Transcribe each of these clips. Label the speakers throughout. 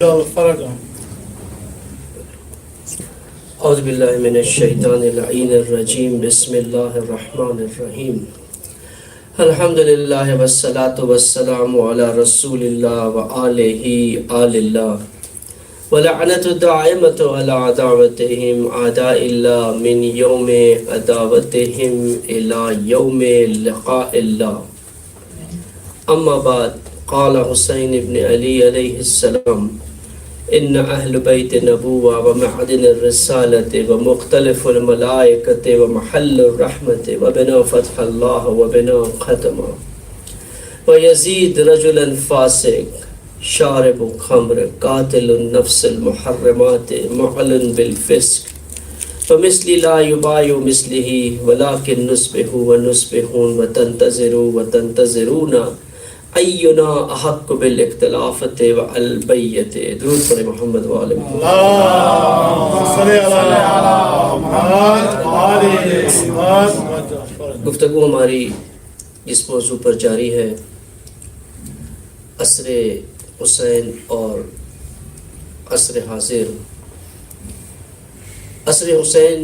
Speaker 1: اعوذ باللہ من الشیطان اللعین الرجیم بسم اللہ الرحمن الرحیم الحمد للہ والصلاة والسلام علی رسول اللہ وآلہ آل اللہ ولعنت الدائمت علی دعوتہم اعداء اللہ من یوم عداوتہم الی یوم لقاء اللہ اما بعد قال حسین ابن علی علیہ السلام ان اہل بیت نبوہ ومعدن الرسالت ومختلف الملائکت ومحل الرحمت وبنا فتح اللہ وبنا ختمہ ویزید رجلا فاسق شارب خمر قاتل النفس المحرمات معلن بالفسق ومثل لا یبایع مثلہ ولکن نسبہ ونسبہون وتنتظرون اینا احق بالاختلافت والبیت. درود پر محمد وآلہ محمد. گفتگو ہماری اس موضوع پر جاری ہے، عصر حسین اور عصر حاضر. عصر حسین،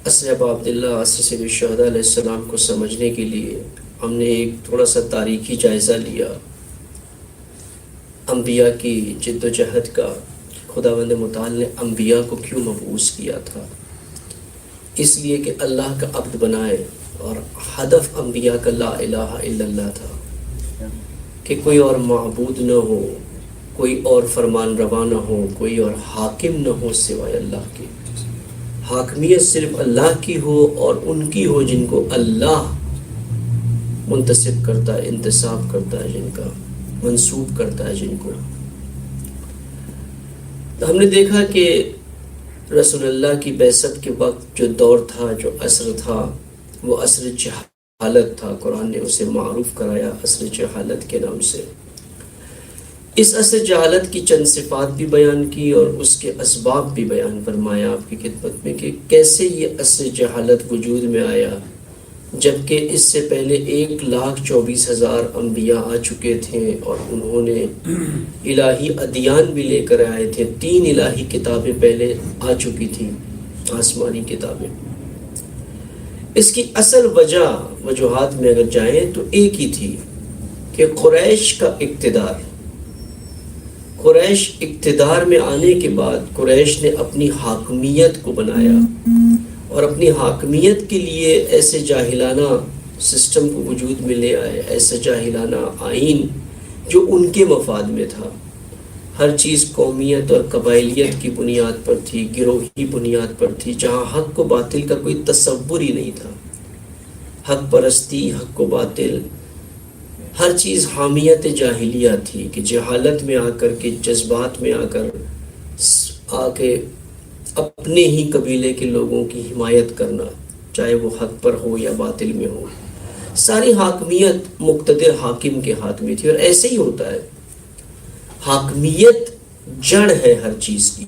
Speaker 1: عصر ابا عبداللہ، عصر سید الشہداء علیہ السلام کو سمجھنے کے لیے ہم نے ایک تھوڑا سا تاریخی جائزہ لیا، انبیاء کی جد و جہد کا. خداوند متعال نے انبیاء کو کیوں مبعوث کیا تھا؟ اس لیے کہ اللہ کا عبد بنائے، اور ہدف انبیاء کا لا الہ الا اللہ تھا، کہ کوئی اور معبود نہ ہو، کوئی اور فرمان روا نہ ہو، کوئی اور حاکم نہ ہو سوائے اللہ کے. حاکمیت صرف اللہ کی ہو، اور ان کی ہو جن کو اللہ منتسب کرتا ہے، انتساب کرتا ہے، جن کا منسوب کرتا ہے جن کو. ہم نے دیکھا کہ رسول اللہ کی بعثت کے وقت جو دور تھا، جو عصر تھا، وہ عصر جہالت تھا. قرآن نے اسے معروف کرایا عصر جہالت کے نام سے. اس عصر جہالت کی چند صفات بھی بیان کی اور اس کے اسباب بھی بیان فرمایا آپ کی خدمت میں، کہ کیسے یہ عصر جہالت وجود میں آیا، جبکہ اس سے پہلے 1,24,000 انبیاء آ چکے تھے، اور انہوں نے الہی ادیان بھی لے کر آئے تھے. 3 الہی کتابیں پہلے آ چکی تھیں، آسمانی کتابیں. اس کی اصل وجوہات میں اگر جائیں تو ایک ہی تھی، کہ قریش کا اقتدار. قریش اقتدار میں آنے کے بعد قریش نے اپنی حاکمیت کو بنایا، اور اپنی حاکمیت کے لیے ایسے جاہلانہ سسٹم کو وجود میں لے آئے، ایسا جاہلانہ آئین جو ان کے مفاد میں تھا. ہر چیز قومیت اور قبائلیت کی بنیاد پر تھی، گروہی بنیاد پر تھی، جہاں حق کو باطل کا کوئی تصور ہی نہیں تھا. حق پرستی، حق و باطل، ہر چیز حامیت جاہلیہ تھی، کہ جہالت میں آ کر کے، جذبات میں آ کے اپنے ہی قبیلے کے لوگوں کی حمایت کرنا، چاہے وہ حق پر ہو یا باطل میں ہو. ساری حاکمیت مقتدر حاکم کے ہاتھ میں تھی. اور ایسے ہی ہوتا ہے، حاکمیت جڑ ہے ہر چیز کی.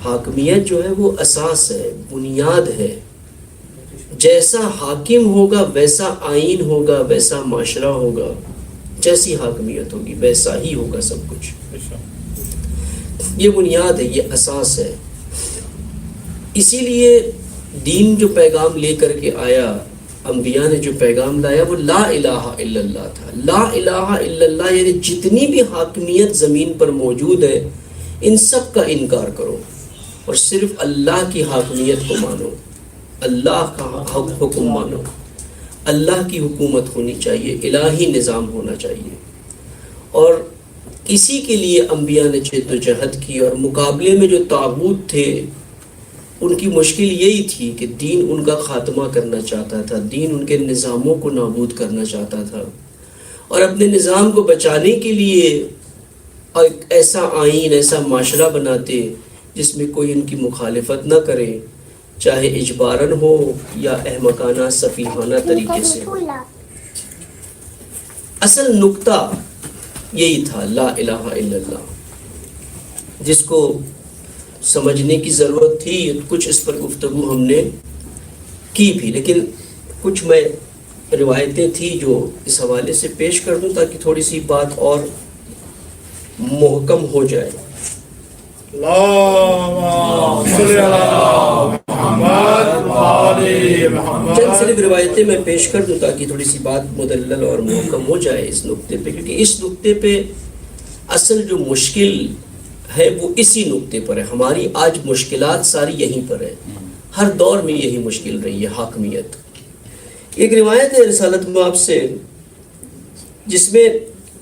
Speaker 1: حاکمیت جو ہے وہ اساس ہے، بنیاد ہے. جیسا حاکم ہوگا ویسا آئین ہوگا، ویسا معاشرہ ہوگا. جیسی حاکمیت ہوگی ویسا ہی ہوگا سب کچھ. یہ بنیاد ہے، یہ اساس ہے. اسی لیے دین جو پیغام لے کر کے آیا، انبیاء نے جو پیغام لایا، وہ لا الہ الا اللہ تھا. لا الہ الا اللہ یعنی جتنی بھی حاکمیت زمین پر موجود ہے، ان سب کا انکار کرو، اور صرف اللہ کی حاکمیت کو مانو، اللہ کا حکم مانو. اللہ کی حکومت ہونی چاہیے، الہی نظام ہونا چاہیے. اور اسی کے لیے انبیاء نے جد و جہد کی. اور مقابلے میں جو طاغوت تھے، ان کی مشکل یہی تھی کہ دین ان کا خاتمہ کرنا چاہتا تھا، دین ان کے نظاموں کو نابود کرنا چاہتا تھا. اور اپنے نظام کو بچانے کے لیے ایک ایسا آئین، ایسا معاشرہ بناتے جس میں کوئی ان کی مخالفت نہ کرے، چاہے اجباراً ہو یا احمقانہ سفیہانہ طریقے سے. اصل نقطہ یہی تھا، لا الہ الا اللہ، جس کو سمجھنے کی ضرورت تھی. کچھ اس پر گفتگو ہم نے کی بھی، لیکن کچھ میں روایتیں تھیں جو اس حوالے سے پیش کر دوں تاکہ تھوڑی سی بات اور محکم ہو جائے. چند صرف روایتیں میں پیش کر دوں تاکہ تھوڑی سی بات مدلل اور محکم ہو جائے اس نقطے پہ، کیونکہ اس نقطے پہ اصل جو مشکل ہے وہ اسی نقطے پر ہے. ہماری آج مشکلات ساری یہیں پر ہے، ہر دور میں یہی مشکل رہی ہے، حاکمیت. ایک روایت ہے رسالت مآب سے جس میں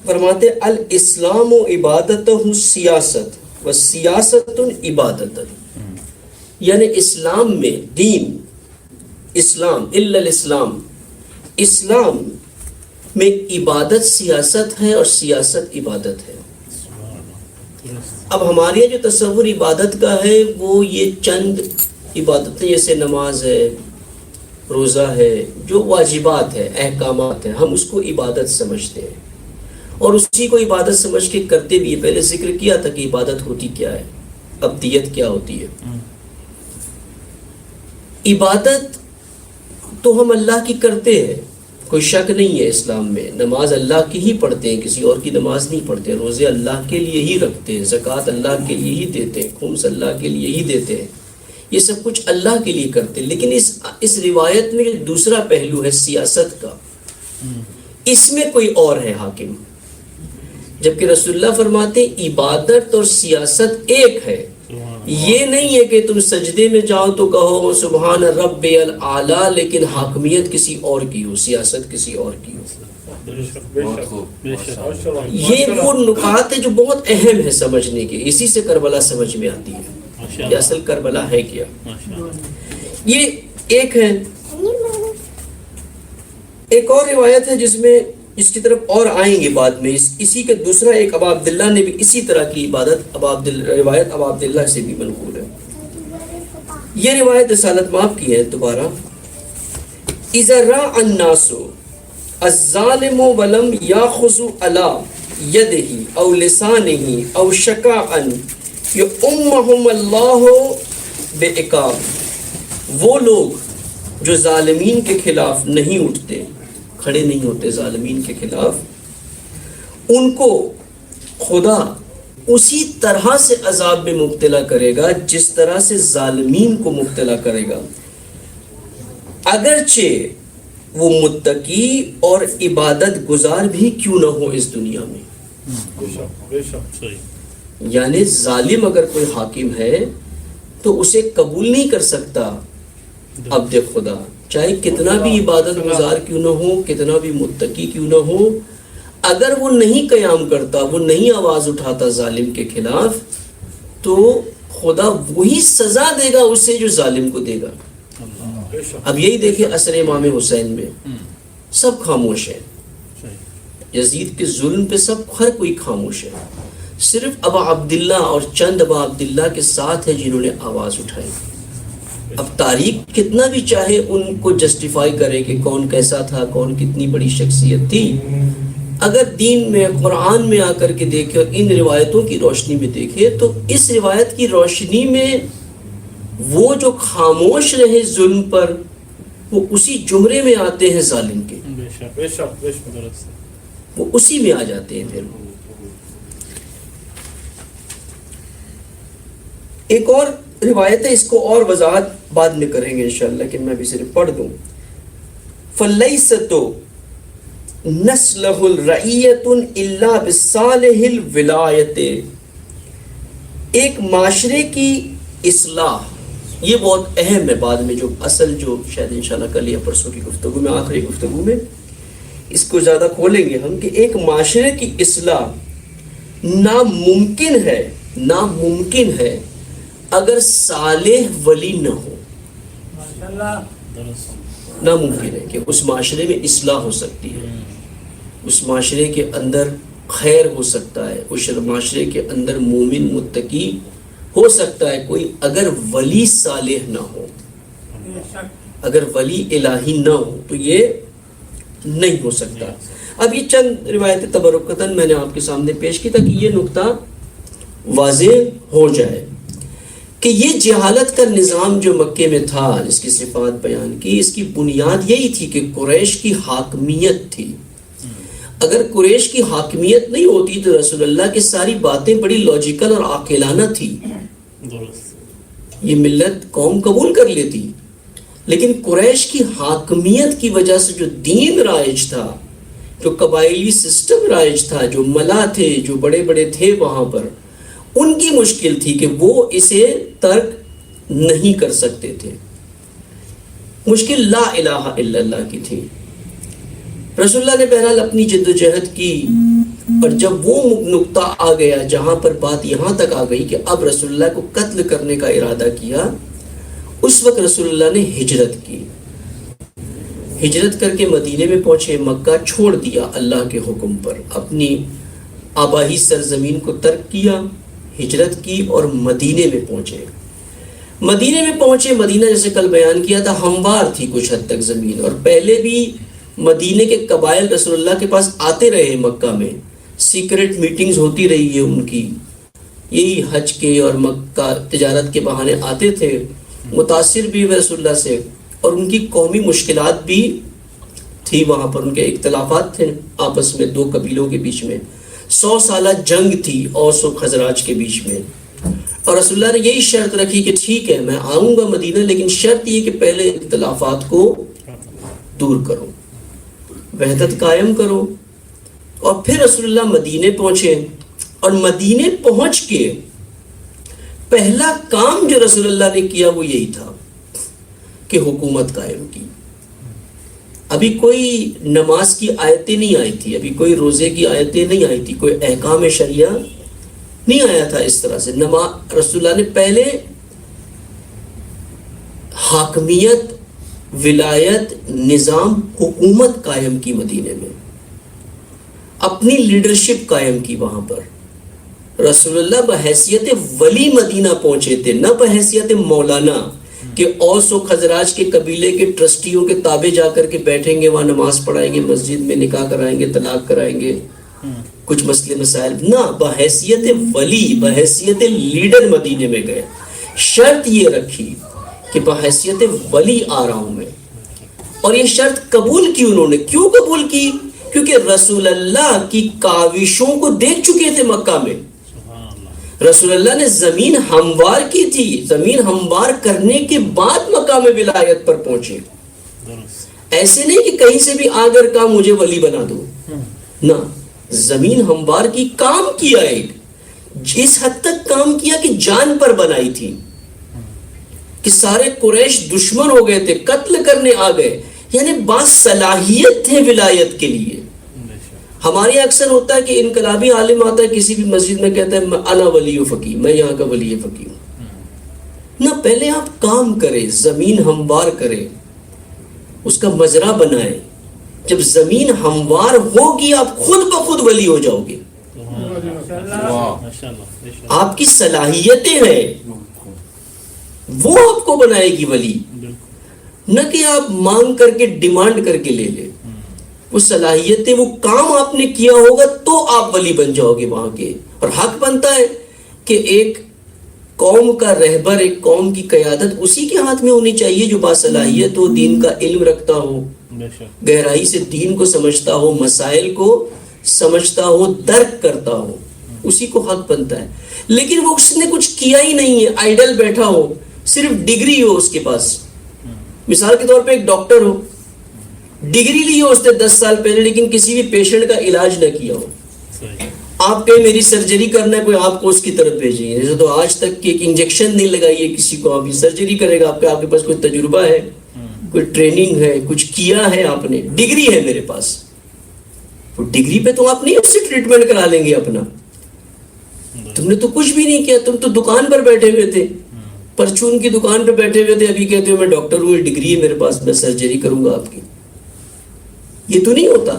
Speaker 1: فرماتے الاسلام و عبادت سیاست و سیاست عبادت، یعنی اسلام میں دین، اسلام الا الاسلام، اسلام میں عبادت سیاست ہے اور سیاست عبادت ہے. اب ہمارے جو تصور عبادت کا ہے وہ یہ چند عبادتیں جیسے نماز ہے، روزہ ہے، جو واجبات ہے، احکامات ہیں، ہم اس کو عبادت سمجھتے ہیں اور اسی کو عبادت سمجھ کے کرتے بھی. پہلے ذکر کیا تھا کہ عبادت ہوتی کیا ہے، عبدیت کیا ہوتی ہے. عبادت تو ہم اللہ کی کرتے ہیں، کوئی شک نہیں ہے. اسلام میں نماز اللہ کی ہی پڑھتے ہیں، کسی اور کی نماز نہیں پڑھتے. روزے اللہ کے لیے ہی رکھتے ہیں، زکوٰۃ اللہ کے لیے ہی دیتے ہیں، خمس اللہ کے لیے ہی دیتے ہیں. یہ سب کچھ اللہ کے لیے کرتے ہیں. لیکن اس روایت میں دوسرا پہلو ہے سیاست کا، اس میں کوئی اور ہے حاکم. جبکہ رسول اللہ فرماتے ہیں عبادت اور سیاست ایک ہے. یہ نہیں ہے کہ تم سجدے میں جاؤ تو کہو سبحان رب الاعلیٰ، لیکن حاکمیت کسی اور کی ہو، سیاست کسی اور کی ہو. یہ وہ نکات ہیں جو بہت اہم ہے سمجھنے کے. اسی سے کربلا سمجھ میں آتی ہے کہ اصل کربلا ہے کیا. یہ ایک ہے. ایک اور روایت ہے جس کی طرف اور آئیں گے بعد میں. اسی کے دوسرا ایک ابا عبداللہ نے بھی اسی طرح کی عبادت روایت ابا عبداللہ سے بھی منقول ہے. یہ روایت رسالت مآب کی ہے دوبارہ. اذا راى الناس الظالم ولم ياخذ على يده او لسانه او شكا ان يؤمهم الله بعقاب. وہ لوگ جو ظالمین کے خلاف نہیں اٹھتے، کھڑے نہیں ہوتے ظالمین کے خلاف، ان کو خدا اسی طرح سے عذاب میں مبتلا کرے گا جس طرح سے ظالمین کو مبتلا کرے گا، اگرچہ وہ متقی اور عبادت گزار بھی کیوں نہ ہو اس دنیا میں. یعنی ظالم اگر کوئی حاکم ہے تو اسے قبول نہیں کر سکتا عبد خدا، چاہے کتنا بھی عبادت گزار کیوں نہ ہو، کتنا بھی متقی کیوں نہ ہو. اگر وہ نہیں قیام کرتا، وہ نہیں آواز اٹھاتا ظالم کے خلاف، تو خدا وہی سزا دے گا اسے جو ظالم کو دے گا. اب یہی دیکھیں عصر امام حسین میں سب خاموش ہیں، یزید کے ظلم پہ ہر کوئی خاموش ہے. صرف ابا عبداللہ اور چند ابا عبداللہ کے ساتھ ہے جنہوں نے آواز اٹھائی. اب تاریخ کتنا بھی چاہے ان کو جسٹیفائی کرے کہ کون کیسا تھا، کون کتنی بڑی شخصیت تھی، اگر دین میں قرآن میں آ کر کے دیکھے اور ان روایتوں کی روشنی میں دیکھے تو اس روایت کی روشنی میں وہ جو خاموش رہے ظلم پر، وہ اسی جمرے میں آتے ہیں ظالم کے، وہ اسی میں آ جاتے ہیں. پھر ایک اور روایت ہے، اس کو اور وضاحت بعد میں کریں گے انشاءاللہ، کہ میں بھی صرف پڑھ دوں. فَلَيْسَتُ نَسْلَهُ الرَّعِيَّةٌ إِلَّا بِصَالِحِ الْوِلَایَةِ. ایک معاشرے کی اصلاح، یہ بہت اہم ہے. بعد میں جو اصل جو شاید انشاءاللہ کل یا پرسوں کی گفتگو میں، آخری گفتگو میں اس کو زیادہ کھولیں گے ہم، کہ ایک معاشرے کی اصلاح ناممکن ہے اگر صالح ولی نہ ہو. ناممکن ہے کہ اس معاشرے میں اصلاح ہو سکتی ہے، اس معاشرے کے اندر خیر ہو سکتا ہے، اس معاشرے کے اندر مومن متقی ہو سکتا ہے کوئی، اگر ولی صالح نہ ہو، اگر ولی الہی نہ ہو تو یہ نہیں ہو سکتا. اب یہ چند روایت تبرکتاً میں نے آپ کے سامنے پیش کی تاکہ یہ نقطہ واضح ہو جائے کہ یہ جہالت کا نظام جو مکے میں تھا، جس کی صفات بیان کی، اس کی بنیاد یہی تھی کہ قریش کی حاکمیت تھی. اگر قریش کی حاکمیت نہیں ہوتی تو رسول اللہ کی ساری باتیں بڑی لاجیکل اور عاقلانہ تھی، یہ ملت قوم قبول کر لیتی، لیکن قریش کی حاکمیت کی وجہ سے جو دین رائج تھا، جو قبائلی سسٹم رائج تھا، جو ملا تھے، جو بڑے بڑے تھے وہاں پر، ان کی مشکل تھی کہ وہ اسے ترک نہیں کر سکتے تھے. مشکل لا الہ الا اللہ کی تھی. رسول اللہ نے بہرحال اپنی جد و جہد کی، اور جب وہ نقطہ آ گیا جہاں پر بات یہاں تک آ گئی کہ اب رسول اللہ کو قتل کرنے کا ارادہ کیا، اس وقت رسول اللہ نے ہجرت کی. ہجرت کر کے مدینے میں پہنچے، مکہ چھوڑ دیا اللہ کے حکم پر، اپنی آبائی سرزمین کو ترک کیا، ہجرت کی اور مدینے میں پہنچے. مدینہ جیسے کل بیان کیا تھا ہموار تھی کچھ حد تک زمین، اور پہلے بھی مدینے کے قبائل رسول اللہ کے پاس آتے رہے، مکہ میں سیکرٹ میٹنگز ہوتی رہی ہے ان کی، یہی حج کے اور مکہ تجارت کے بہانے آتے تھے، متاثر بھی ہوئے رسول اللہ سے، اور ان کی قومی مشکلات بھی تھی وہاں پر، ان کے اختلافات تھے آپس میں دو قبیلوں کے بیچ میں. 100 سالہ جنگ تھی اوس و خزرج کے بیچ میں، اور رسول اللہ نے یہی شرط رکھی کہ ٹھیک ہے میں آؤں گا مدینہ، لیکن شرط یہ کہ پہلے اختلافات کو دور کرو، وحدت قائم کرو. اور پھر رسول اللہ مدینے پہنچے، اور مدینے پہنچ کے پہلا کام جو رسول اللہ نے کیا وہ یہی تھا کہ حکومت قائم کی. ابھی کوئی نماز کی آیتیں نہیں آئی تھی، ابھی کوئی روزے کی آیتیں نہیں آئی تھی، کوئی احکام شریعہ نہیں آیا تھا اس طرح سے. رسول اللہ نے پہلے حاکمیت، ولایت، نظام، حکومت قائم کی مدینے میں، اپنی لیڈرشپ قائم کی وہاں پر. رسول اللہ بحیثیت ولی مدینہ پہنچے تھے، نہ بحیثیت مولانا کہ اوس و خزرج کے قبیلے کے ٹرسٹیوں کے تابع جا کر کے بیٹھیں گے، وہاں نماز پڑھائیں گے، مسجد میں نکاح کرائیں گے، طلاق کرائیں گے، کچھ مسئلے مسائل نہ، بحیثیت ولی، بحیثیت لیڈر مدینے میں گئے. شرط یہ رکھی کہ بحیثیت ولی آ رہا ہوں میں، اور یہ شرط قبول کی انہوں نے. کیوں قبول کی؟ کیونکہ رسول اللہ کی کاوشوں کو دیکھ چکے تھے مکہ میں. رسول اللہ نے زمین ہموار کی تھی، زمین ہموار کرنے کے بعد مقام ولایت پر پہنچے. ایسے نہیں کہ کہیں سے بھی آ کر کہا مجھے ولی بنا دو، نہ، زمین ہموار کی، کام کیا، ایک اس حد تک کام کیا کہ جان پر بنائی تھی، کہ سارے قریش دشمن ہو گئے تھے، قتل کرنے آ گئے، یعنی با صلاحیت تھے ولایت کے لیے. ہمارے اکثر ہوتا ہے کہ انقلابی عالم آتا ہے کسی بھی مسجد میں کہتا ہے انا ولی و فقیہ، میں یہاں کا ولی فقیہ ہوں. نہ، پہلے آپ کام کریں، زمین ہموار کریں، اس کا مزرعہ بنائیں. جب زمین ہموار ہوگی آپ خود بخود ولی ہو جاؤ گے. آپ کی صلاحیتیں ہیں، وہ آپ کو بنائے گی ولی، نہ کہ آپ مانگ کر کے ڈیمانڈ کر کے لے لیں. وہ صلاحیتیں، وہ کام آپ نے کیا ہوگا تو آپ ولی بن جاؤ گے وہاں کے. اور حق بنتا ہے کہ ایک قوم کا رہبر، ایک قوم کی قیادت اسی کے ہاتھ میں ہونی چاہیے جو باصلاحیت ہو، دین کا علم رکھتا ہو، گہرائی سے دین کو سمجھتا ہو، مسائل کو سمجھتا ہو، درک کرتا ہو، اسی کو حق بنتا ہے. لیکن وہ اس نے کچھ کیا ہی نہیں ہے، آئیڈل بیٹھا ہو، صرف ڈگری ہو اس کے پاس. مثال کے طور پہ ایک ڈاکٹر ہو، ڈگری لی ہو اس نے 10 سال پہلے، لیکن کسی بھی پیشنٹ کا علاج نہ کیا ہو. آپ کہیں میری سرجری کرنا ہے، کوئی آپ کو اس کی طرف بھیجیں گے، جیسے تو آج تک ایک انجیکشن نہیں لگائی ہے کسی کو، آپ سرجری کرے گا، آپ کے پاس کوئی تجربہ ہے، کوئی ٹریننگ ہے، کچھ کیا ہے آپ نے، ڈگری ہے میرے پاس. وہ ڈگری پہ تو آپ نہیں اس سے ٹریٹمنٹ کرا لیں گے اپنا. تم نے تو کچھ بھی نہیں کیا، تم تو دکان پر بیٹھے ہوئے تھے، پرچون کی دکان پہ بیٹھے ہوئے تھے، ابھی کہتے ہو میں ڈاکٹر ہوں، ڈگری ہے میرے پاس، میں سرجری کروں گا آپ کی. یہ تو نہیں ہوتا.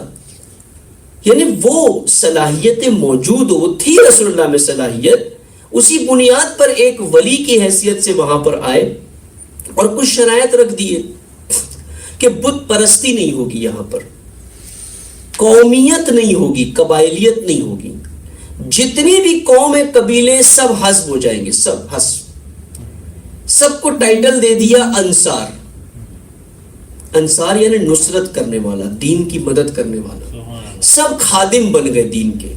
Speaker 1: یعنی وہ صلاحیتیں موجود ہو، تھی رسول اللہ میں صلاحیت، اسی بنیاد پر ایک ولی کی حیثیت سے وہاں پر آئے اور کچھ شرائط رکھ دیے کہ بت پرستی نہیں ہوگی، یہاں پر قومیت نہیں ہوگی، قبائلیت نہیں ہوگی. جتنی بھی قوم قبیلے سب حذف ہو جائیں گے، سب حذف. سب کو ٹائٹل دے دیا انصار. انصار یعنی نصرت کرنے والا، دین کی مدد کرنے والا، سب خادم بن گئے دین کے.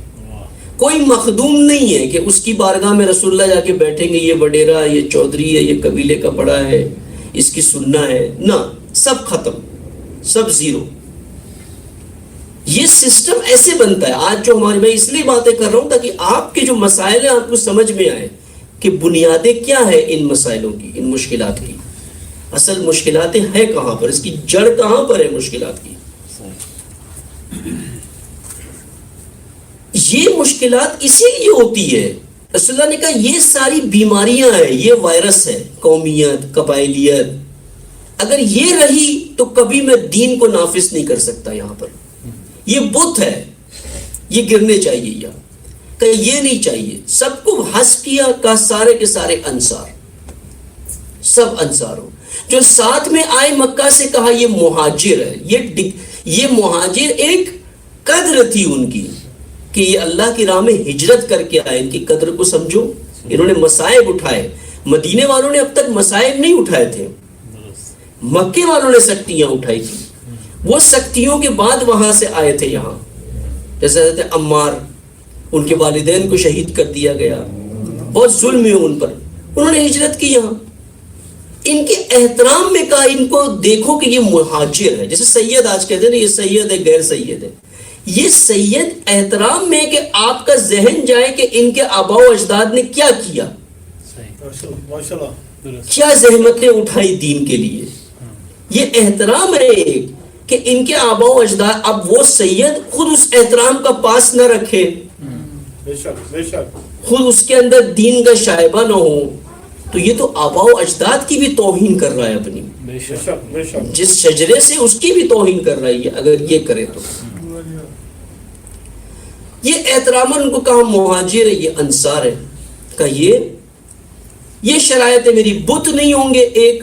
Speaker 1: کوئی مخدوم نہیں ہے کہ اس کی بارگاہ میں رسول اللہ جا کے بیٹھیں گے یہ وڈیرا، یہ چودھری ہے، یہ قبیلے کا بڑا ہے، اس کی سننا ہے، نہ، سب ختم، سب زیرو. یہ سسٹم ایسے بنتا ہے. آج جو ہمارے، میں اس لیے باتیں کر رہا ہوں تاکہ آپ کے جو مسائل ہیں آپ کو سمجھ میں آئے کہ بنیادیں کیا ہے ان مسائلوں کی، ان مشکلات کی. اصل مشکلاتیں ہیں کہاں پر، اس کی جڑ کہاں پر ہے مشکلات کی. یہ مشکلات اسی لیے ہوتی ہے، رسول اللہ نے کہا یہ ساری بیماریاں ہیں، یہ وائرس ہے، قومیت، قبائلیت. اگر یہ رہی تو کبھی میں دین کو نافذ نہیں کر سکتا. یہاں پر یہ بت ہے، یہ گرنے چاہیے، یا کہ یہ نہیں چاہیے. سب کو حسب کیا، کہا سارے کے سارے انصار، سب انصار ہو. جو ساتھ میں آئے مکہ سے کہا یہ مہاجر ہے. یہ مہاجر ایک قدر تھی ان کی کہ یہ اللہ کی راہ میں ہجرت کر کے آئے. ان کی قدر کو سمجھو. انہوں نے مصائب اٹھائے. مدینے والوں نے اب تک مصائب نہیں اٹھائے تھے، مکے والوں نے سختیاں اٹھائی تھی. وہ سختیوں کے بعد وہاں سے آئے تھے یہاں. جیسے حضرت عمار، ان کے والدین کو شہید کر دیا گیا، بہت ظلم ہے ان پر، انہوں نے ہجرت کی یہاں. ان کے احترام میں کہا ان کو دیکھو کہ یہ مہاجر ہے. جیسے سید آج کہتے ہیں نا یہ سید ہے، غیر سید ہے. یہ سید احترام میں کہ آپ کا ذہن جائے کہ ان کے آباء و اجداد نے کیا کیا، کیا زحمتیں اٹھائی دین کے لیے. یہ احترام ہے ایک کہ ان کے آباء و اجداد. اب وہ سید خود اس احترام کا پاس نہ رکھے، خود اس کے اندر دین کا شائبہ نہ ہو، تو یہ تو آباء و اجداد کی بھی توہین کر رہا ہے اپنی. جس شجرے سے اس کی بھی توہین کر رہا ہے اگر یہ کرے تو. یہ احترام ان کو کہا مہاجر ہے، یہ انصار ہے. کہ یہ شرائط میری، بت نہیں ہوں گے ایک،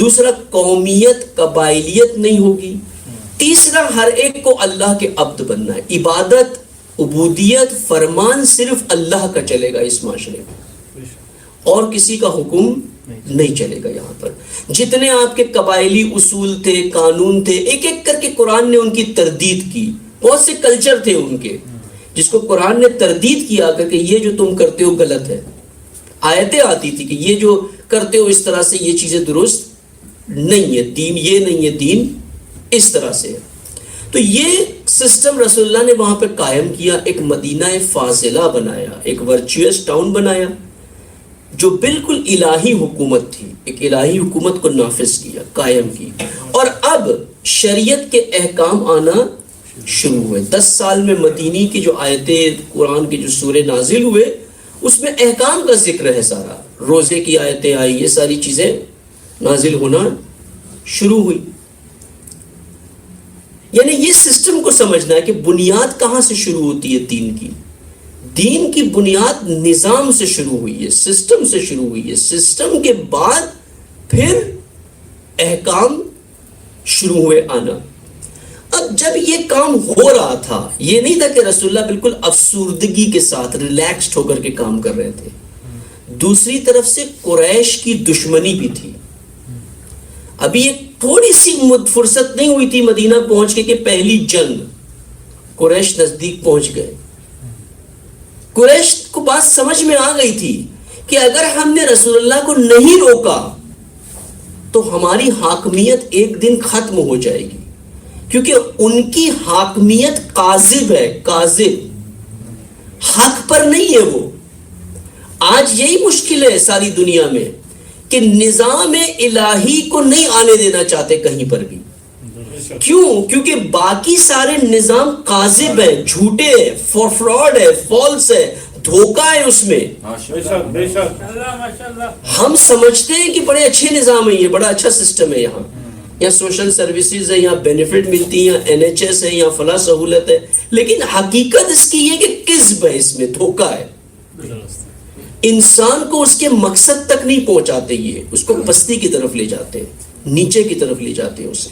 Speaker 1: دوسرا قومیت قبائلیت نہیں ہوگی، تیسرا ہر ایک کو اللہ کے عبد بننا ہے. عبادت، عبودیت، فرمان صرف اللہ کا چلے گا اس معاشرے میں، اور کسی کا حکم نہیں چلے گا. یہاں پر جتنے آپ کے قبائلی اصول تھے، قانون تھے، ایک ایک کر کے قرآن نے ان کی تردید کی. بہت سے کلچر تھے ان کے جس کو قرآن نے تردید کیا کر کہ یہ جو تم کرتے ہو غلط ہے. آیتیں آتی تھی کہ یہ جو کرتے ہو اس طرح سے یہ چیزیں درست نہیں ہے، دین یہ نہیں ہے، دین اس طرح سے ہے. تو یہ سسٹم رسول اللہ نے وہاں پہ قائم کیا. ایک مدینہ فاضلہ بنایا، ایک ورچوئس ٹاؤن بنایا جو بالکل الہی حکومت تھی. ایک الہی حکومت کو نافذ کیا، قائم کی. اور اب شریعت کے احکام آنا شروع ہوئے. 10 سال میں مدینی کی جو آیتیں، قرآن کے جو سورے نازل ہوئے اس میں احکام کا ذکر ہے. سارا روزے کی آیتیں آئی، یہ ساری چیزیں نازل ہونا شروع ہوئی. یعنی یہ سسٹم کو سمجھنا ہے کہ بنیاد کہاں سے شروع ہوتی ہے دین کی. دین کی بنیاد نظام سے شروع ہوئی ہے، سسٹم سے شروع ہوئی ہے. سسٹم کے بعد پھر احکام شروع ہوئے آنا. اب جب یہ کام ہو رہا تھا، یہ نہیں تھا کہ رسول اللہ بالکل افسردگی کے ساتھ ریلیکسڈ ہو کر کے کام کر رہے تھے. دوسری طرف سے قریش کی دشمنی بھی تھی. ابھی ایک تھوڑی سی فرصت نہیں ہوئی تھی مدینہ پہنچ کے کہ پہلی جنگ، قریش نزدیک پہنچ گئے. قریش کو بات سمجھ میں آ گئی تھی کہ اگر ہم نے رسول اللہ کو نہیں روکا تو ہماری حاکمیت ایک دن ختم ہو جائے گی، کیونکہ ان کی حاکمیت کاذب ہے، کاذب، حق پر نہیں ہے وہ. آج یہی مشکل ہے ساری دنیا میں کہ نظام الہی کو نہیں آنے دینا چاہتے کہیں پر بھی. کیوں؟ کیونکہ باقی سارے نظام کاذب ہے، جھوٹے ہے، فراڈ ہے، فالس ہے، دھوکہ ہے اس میں. ہم سمجھتے ہیں کہ بڑے اچھے نظام ہیں، یہ بڑا اچھا سسٹم ہے، یہاں سوشل سروسز ہے، یہاں بینیفٹ ملتی ہیں، NHS ہے، یہاں فلاں سہولت ہے. لیکن حقیقت اس کی یہ کہ کذب ہے، اس میں دھوکہ ہے. انسان کو اس کے مقصد تک نہیں پہنچاتے، یہ اس کو پستی کی طرف لے جاتے ہیں، نیچے کی طرف لے جاتے ہیں اسے.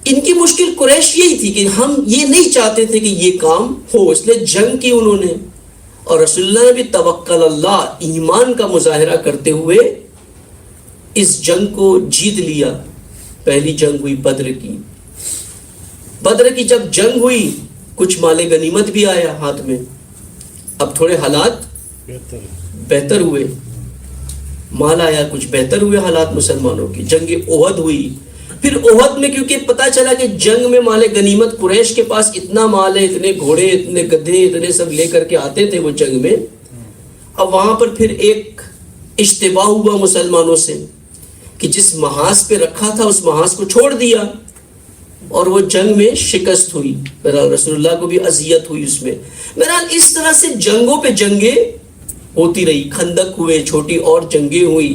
Speaker 1: ان کی مشکل قریش یہی تھی کہ ہم یہ نہیں چاہتے تھے کہ یہ کام ہو، اس لیے جنگ کی انہوں نے. اور رسول اللہ نے بھی توکل اللہ، ایمان کا مظاہرہ کرتے ہوئے اس جنگ کو جیت لیا. پہلی جنگ ہوئی بدر کی. بدر کی جب جنگ ہوئی کچھ مال غنیمت بھی آیا ہاتھ میں. اب تھوڑے حالات بہتر ہوئے, مال آیا, کچھ بہتر ہوئے حالات مسلمانوں کی. جنگ احد ہوئی. پھر احد میں کیونکہ پتا چلا کہ جنگ میں مال غنیمت, قریش کے پاس اتنا مال ہے, اتنے گھوڑے, اتنے گدھے, اتنے سب لے کر کے آتے تھے وہ جنگ میں. اب وہاں پر پھر ایک اشتباہ ہوا مسلمانوں سے کہ جس محاذ پہ رکھا تھا اس محاذ کو چھوڑ دیا اور وہ جنگ میں شکست ہوئی. بہرحال رسول اللہ کو بھی اذیت ہوئی اس میں. بہرحال اس طرح سے جنگوں پہ جنگیں ہوتی رہی. خندق ہوئے, چھوٹی اور جنگیں ہوئی,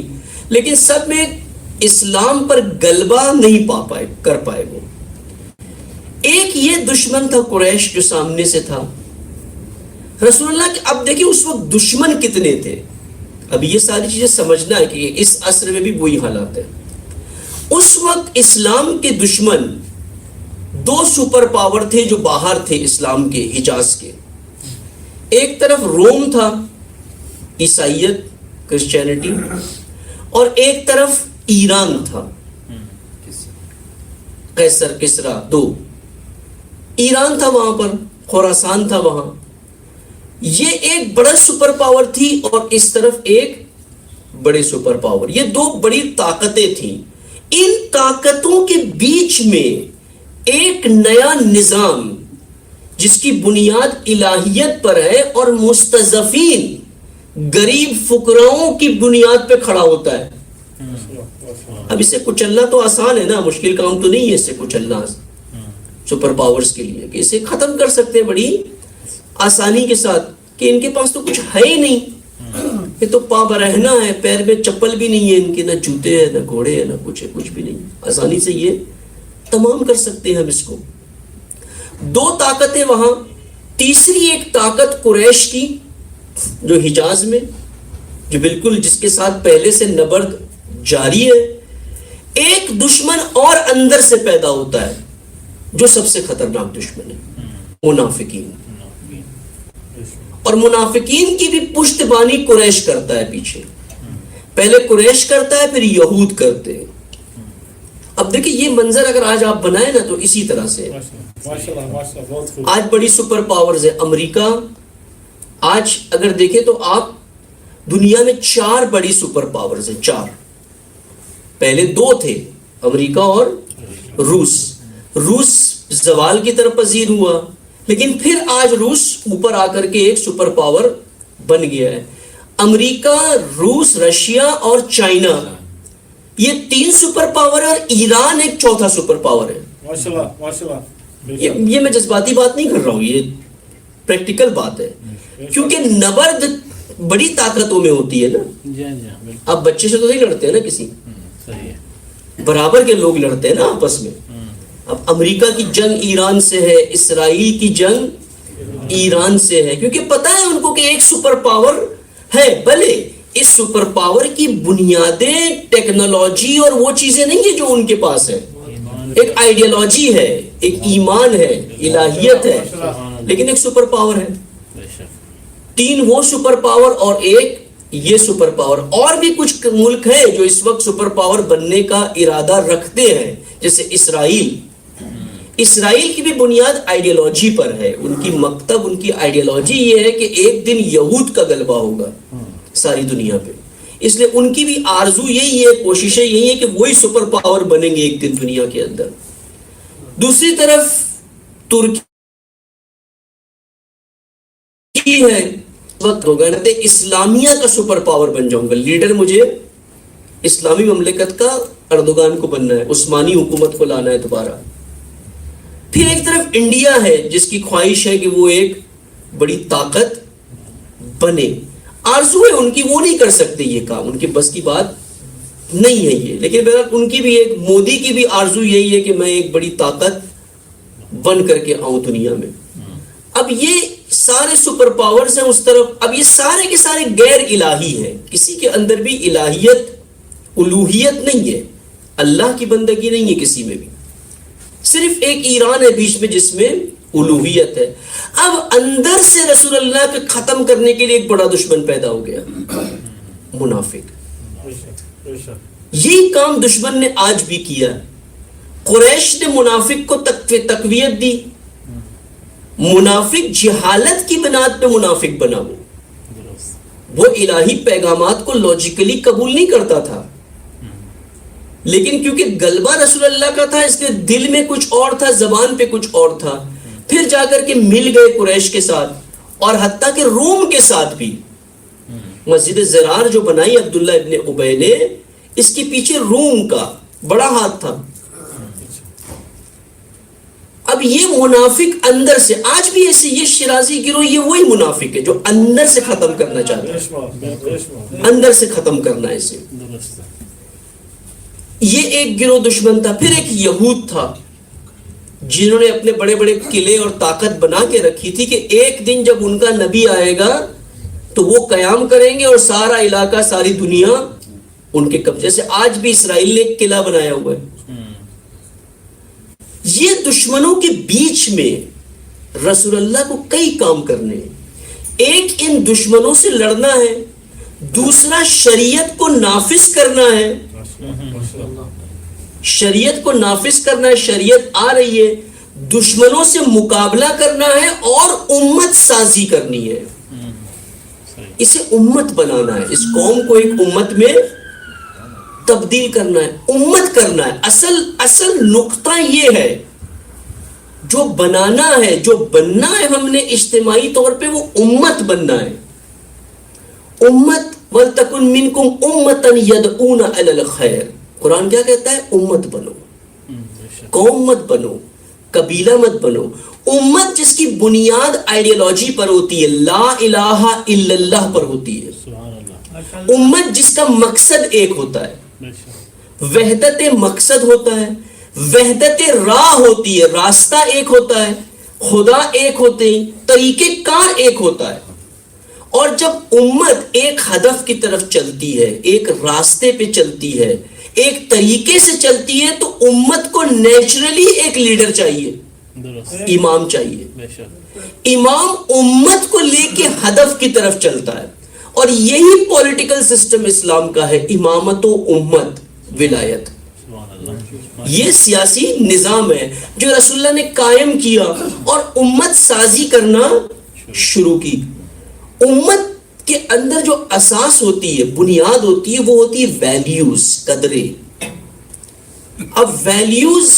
Speaker 1: لیکن سب میں اسلام پر غلبہ نہیں کر پائے وہ. ایک یہ دشمن تھا قریش جو سامنے سے تھا رسول اللہ کے. اب دیکھیں اس وقت دشمن کتنے تھے. اب یہ ساری چیزیں سمجھنا ہے کہ اس عصر میں بھی وہی حالات ہے. اس وقت اسلام کے دشمن دو سپر پاور تھے جو باہر تھے اسلام کے, حجاز کے. ایک طرف روم تھا, عیسائیت, کرسچینٹی, اور ایک طرف ایران تھا, قیصر, کسرا, دو. ایران تھا وہاں پر, خراسان تھا وہاں. یہ ایک بڑا سپر پاور تھی اور اس طرف ایک بڑے سپر پاور. یہ دو بڑی طاقتیں تھیں. ان طاقتوں کے بیچ میں ایک نیا نظام جس کی بنیاد الہیت پر ہے اور مستضعفین, غریب فقراؤں کی بنیاد پہ کھڑا ہوتا ہے. اب اسے کچلنا تو آسان ہے نا, مشکل کام تو نہیں ہے اسے کچلنا سپر پاورز کے لیے, کہ اسے ختم کر سکتے ہیں بڑی آسانی کے ساتھ, کہ ان کے پاس تو کچھ ہے ہی نہیں, یہ تو پاں برہنا ہے, پیر میں چپل بھی نہیں ہے ان کے, نہ جوتے ہیں, نہ گھوڑے ہیں, نہ کچھ ہے, کچھ بھی نہیں. آسانی سے یہ تمام کر سکتے ہیں ہم اس کو. دو طاقتیں وہاں. تیسری ایک طاقت قریش کی جو حجاز میں, جو بالکل جس کے ساتھ پہلے سے نبرد جاری ہے. ایک دشمن اور اندر سے پیدا ہوتا ہے جو سب سے خطرناک دشمن ہے, منافقین. اور منافقین کی بھی پشت بانی قریش کرتا ہے پیچھے. پہلے قریش کرتا ہے, پھر یہود کرتے ہیں. اب دیکھیں یہ منظر اگر آج آپ بنائیں نا تو اسی طرح سے. آج بڑی سپر پاورز ہے امریکہ. آج اگر دیکھیں تو آپ دنیا میں 4 بڑی سپر پاورز ہیں, 4. پہلے 2 تھے, امریکہ اور روس. روس زوال کی طرف پذیر ہوا, لیکن پھر آج روس اوپر آ کر کے ایک سپر پاور بن گیا ہے. امریکہ, روس, رشیا اور چائنا, یہ 3 سپر پاور ہے, اور ایران ایک چوتھا سپر پاور ہے. یہ میں جذباتی بات نہیں کر رہا ہوں, یہ پریکٹیکل بات ہے, کیونکہ نبرد بڑی طاقتوں میں ہوتی ہے نا. اب بچے سے تو نہیں لڑتے ہیں نا کسی, برابر کے لوگ لڑتے ہیں نا آپس میں. اب امریکہ کی جنگ ایران سے ہے, اسرائیل کی جنگ ایران سے ہے, کیونکہ پتا ہے ان کو کہ ایک سپر پاور ہے. بھلے اس سپر پاور کی بنیادیں ٹیکنالوجی اور وہ چیزیں نہیں ہیں جو ان کے پاس ہے. ایک آئیڈیالوجی ہے, ایک ایمان ہے, الہیت ہے, لیکن ایک سپر پاور ہے. 3 وہ سپر پاور اور ایک یہ سپر پاور. اور بھی کچھ ملک ہیں جو اس وقت سپر پاور بننے کا ارادہ رکھتے ہیں, جیسے اسرائیل. اسرائیل کی بھی بنیاد آئیڈیالوجی پر ہے. ان کی مکتب, ان کی آئیڈیالوجی یہ ہے کہ ایک دن یہود کا غلبہ ہوگا ساری دنیا پہ. اس لیے ان کی بھی آرزو یہی ہے, کوششیں یہی ہے کہ وہی سپر پاور بنیں گے ایک دن دنیا کے اندر. دوسری طرف ترکی ہے, وقت ہوگا اسلامیہ کا سپر پاور بن جاؤں گا, لیڈر مجھے اسلامی مملکت کا اردوغان کو بننا ہے, عثمانی حکومت کو لانا ہے دوبارہ. پھر ایک طرف انڈیا ہے جس کی خواہش ہے کہ وہ ایک بڑی طاقت بنے. آرزو ہے ان کی, وہ نہیں کر سکتے یہ کام, ان کے بس کی بات نہیں ہے یہ. لیکن بہرحال ان کی بھی ایک, مودی کی بھی آرزو یہی ہے کہ میں ایک بڑی طاقت بن کر کے آؤں دنیا میں. اب یہ سارے سپر پاورز ہیں اس طرف. اب یہ سارے کے سارے غیر الہی ہیں, کسی کے اندر بھی الہیت, الوہیت نہیں ہے, اللہ کی بندگی نہیں ہے کسی میں بھی. صرف ایک ایران ہے بیچ میں جس میں الوہیت ہے. اب اندر سے رسول اللہ کو ختم کرنے کے لیے ایک بڑا دشمن پیدا ہو گیا, منافق. یہی کام دشمن نے آج بھی کیا. قریش نے منافق کو تقویت دی. منافق جہالت کی بنیاد پہ منافق بنا. وہ الہی پیغامات کو لاجیکلی قبول نہیں کرتا تھا, لیکن کیونکہ غلبہ رسول اللہ کا تھا اس کے دل میں کچھ اور تھا, زبان پہ کچھ اور تھا. پھر جا کر کے مل گئے قریش کے ساتھ, اور حتیٰ کہ روم کے ساتھ بھی. مسجد زرار جو بنائی عبداللہ ابن ابی نے, اس کے پیچھے روم کا بڑا ہاتھ تھا. اب یہ منافق اندر سے آج بھی ایسے, یہ شیرازی گروہ یہ وہی منافق ہے جو اندر سے ختم کرنا چاہتا ہے, اندر سے ختم کرنا ہے اسے. یہ ایک گروہ دشمن تھا. پھر ایک یہود تھا جنہوں نے اپنے بڑے بڑے قلعے اور طاقت بنا کے رکھی تھی کہ ایک دن جب ان کا نبی آئے گا تو وہ قیام کریں گے اور سارا علاقہ, ساری دنیا ان کے قبضے سے. آج بھی اسرائیل نے ایک قلعہ بنایا ہوا ہے. یہ دشمنوں کے بیچ میں رسول اللہ کو کئی کام کرنے ہیں. ایک ان دشمنوں سے لڑنا ہے, دوسرا شریعت کو نافذ کرنا ہے. شریعت کو نافذ کرنا ہے, شریعت آ رہی ہے, دشمنوں سے مقابلہ کرنا ہے اور امت سازی کرنی ہے. اسے امت بنانا ہے, اس قوم کو ایک امت میں تبدیل کرنا ہے, امت کرنا ہے. اصل نقطہ یہ ہے, جو بنانا ہے, جو بننا ہے ہم نے اجتماعی طور پہ, وہ امت بننا ہے. امت وَلْتَكُنْ مِنْكُمْ أُمَّةً يَدْعُونَ إِلَى الْخَيْرِ. قرآن کیا کہتا ہے؟ امت بنو, قوم مت بنو, قبیلہ مت بنو. امت جس کی بنیاد آئیڈیالوجی پر ہوتی ہے, لا الہ الا اللہ پر ہوتی ہے. امت جس کا مقصد ایک ہوتا ہے, وحدت مقصد ہوتا ہے, وحدت راہ ہوتی ہے, راستہ ایک ہوتا ہے, خدا ایک ہوتے ہیں, طریقہ کار ایک ہوتا ہے. اور جب امت ایک ہدف کی طرف چلتی ہے, ایک راستے پہ چلتی ہے, ایک طریقے سے چلتی ہے, تو امت کو نیچرلی ایک لیڈر چاہیے, امام چاہیے. امام امت کو لے کے ہدف کی طرف چلتا ہے, اور یہی پولیٹیکل سسٹم اسلام کا ہے, امامت و امت ولایت. یہ سیاسی نظام ہے جو رسول اللہ نے قائم کیا اور امت سازی کرنا شروع کی. امت کے اندر جو اساس ہوتی ہے, بنیاد ہوتی ہے, وہ ہوتی ہے ویلیوز, قدریں. اب ویلیوز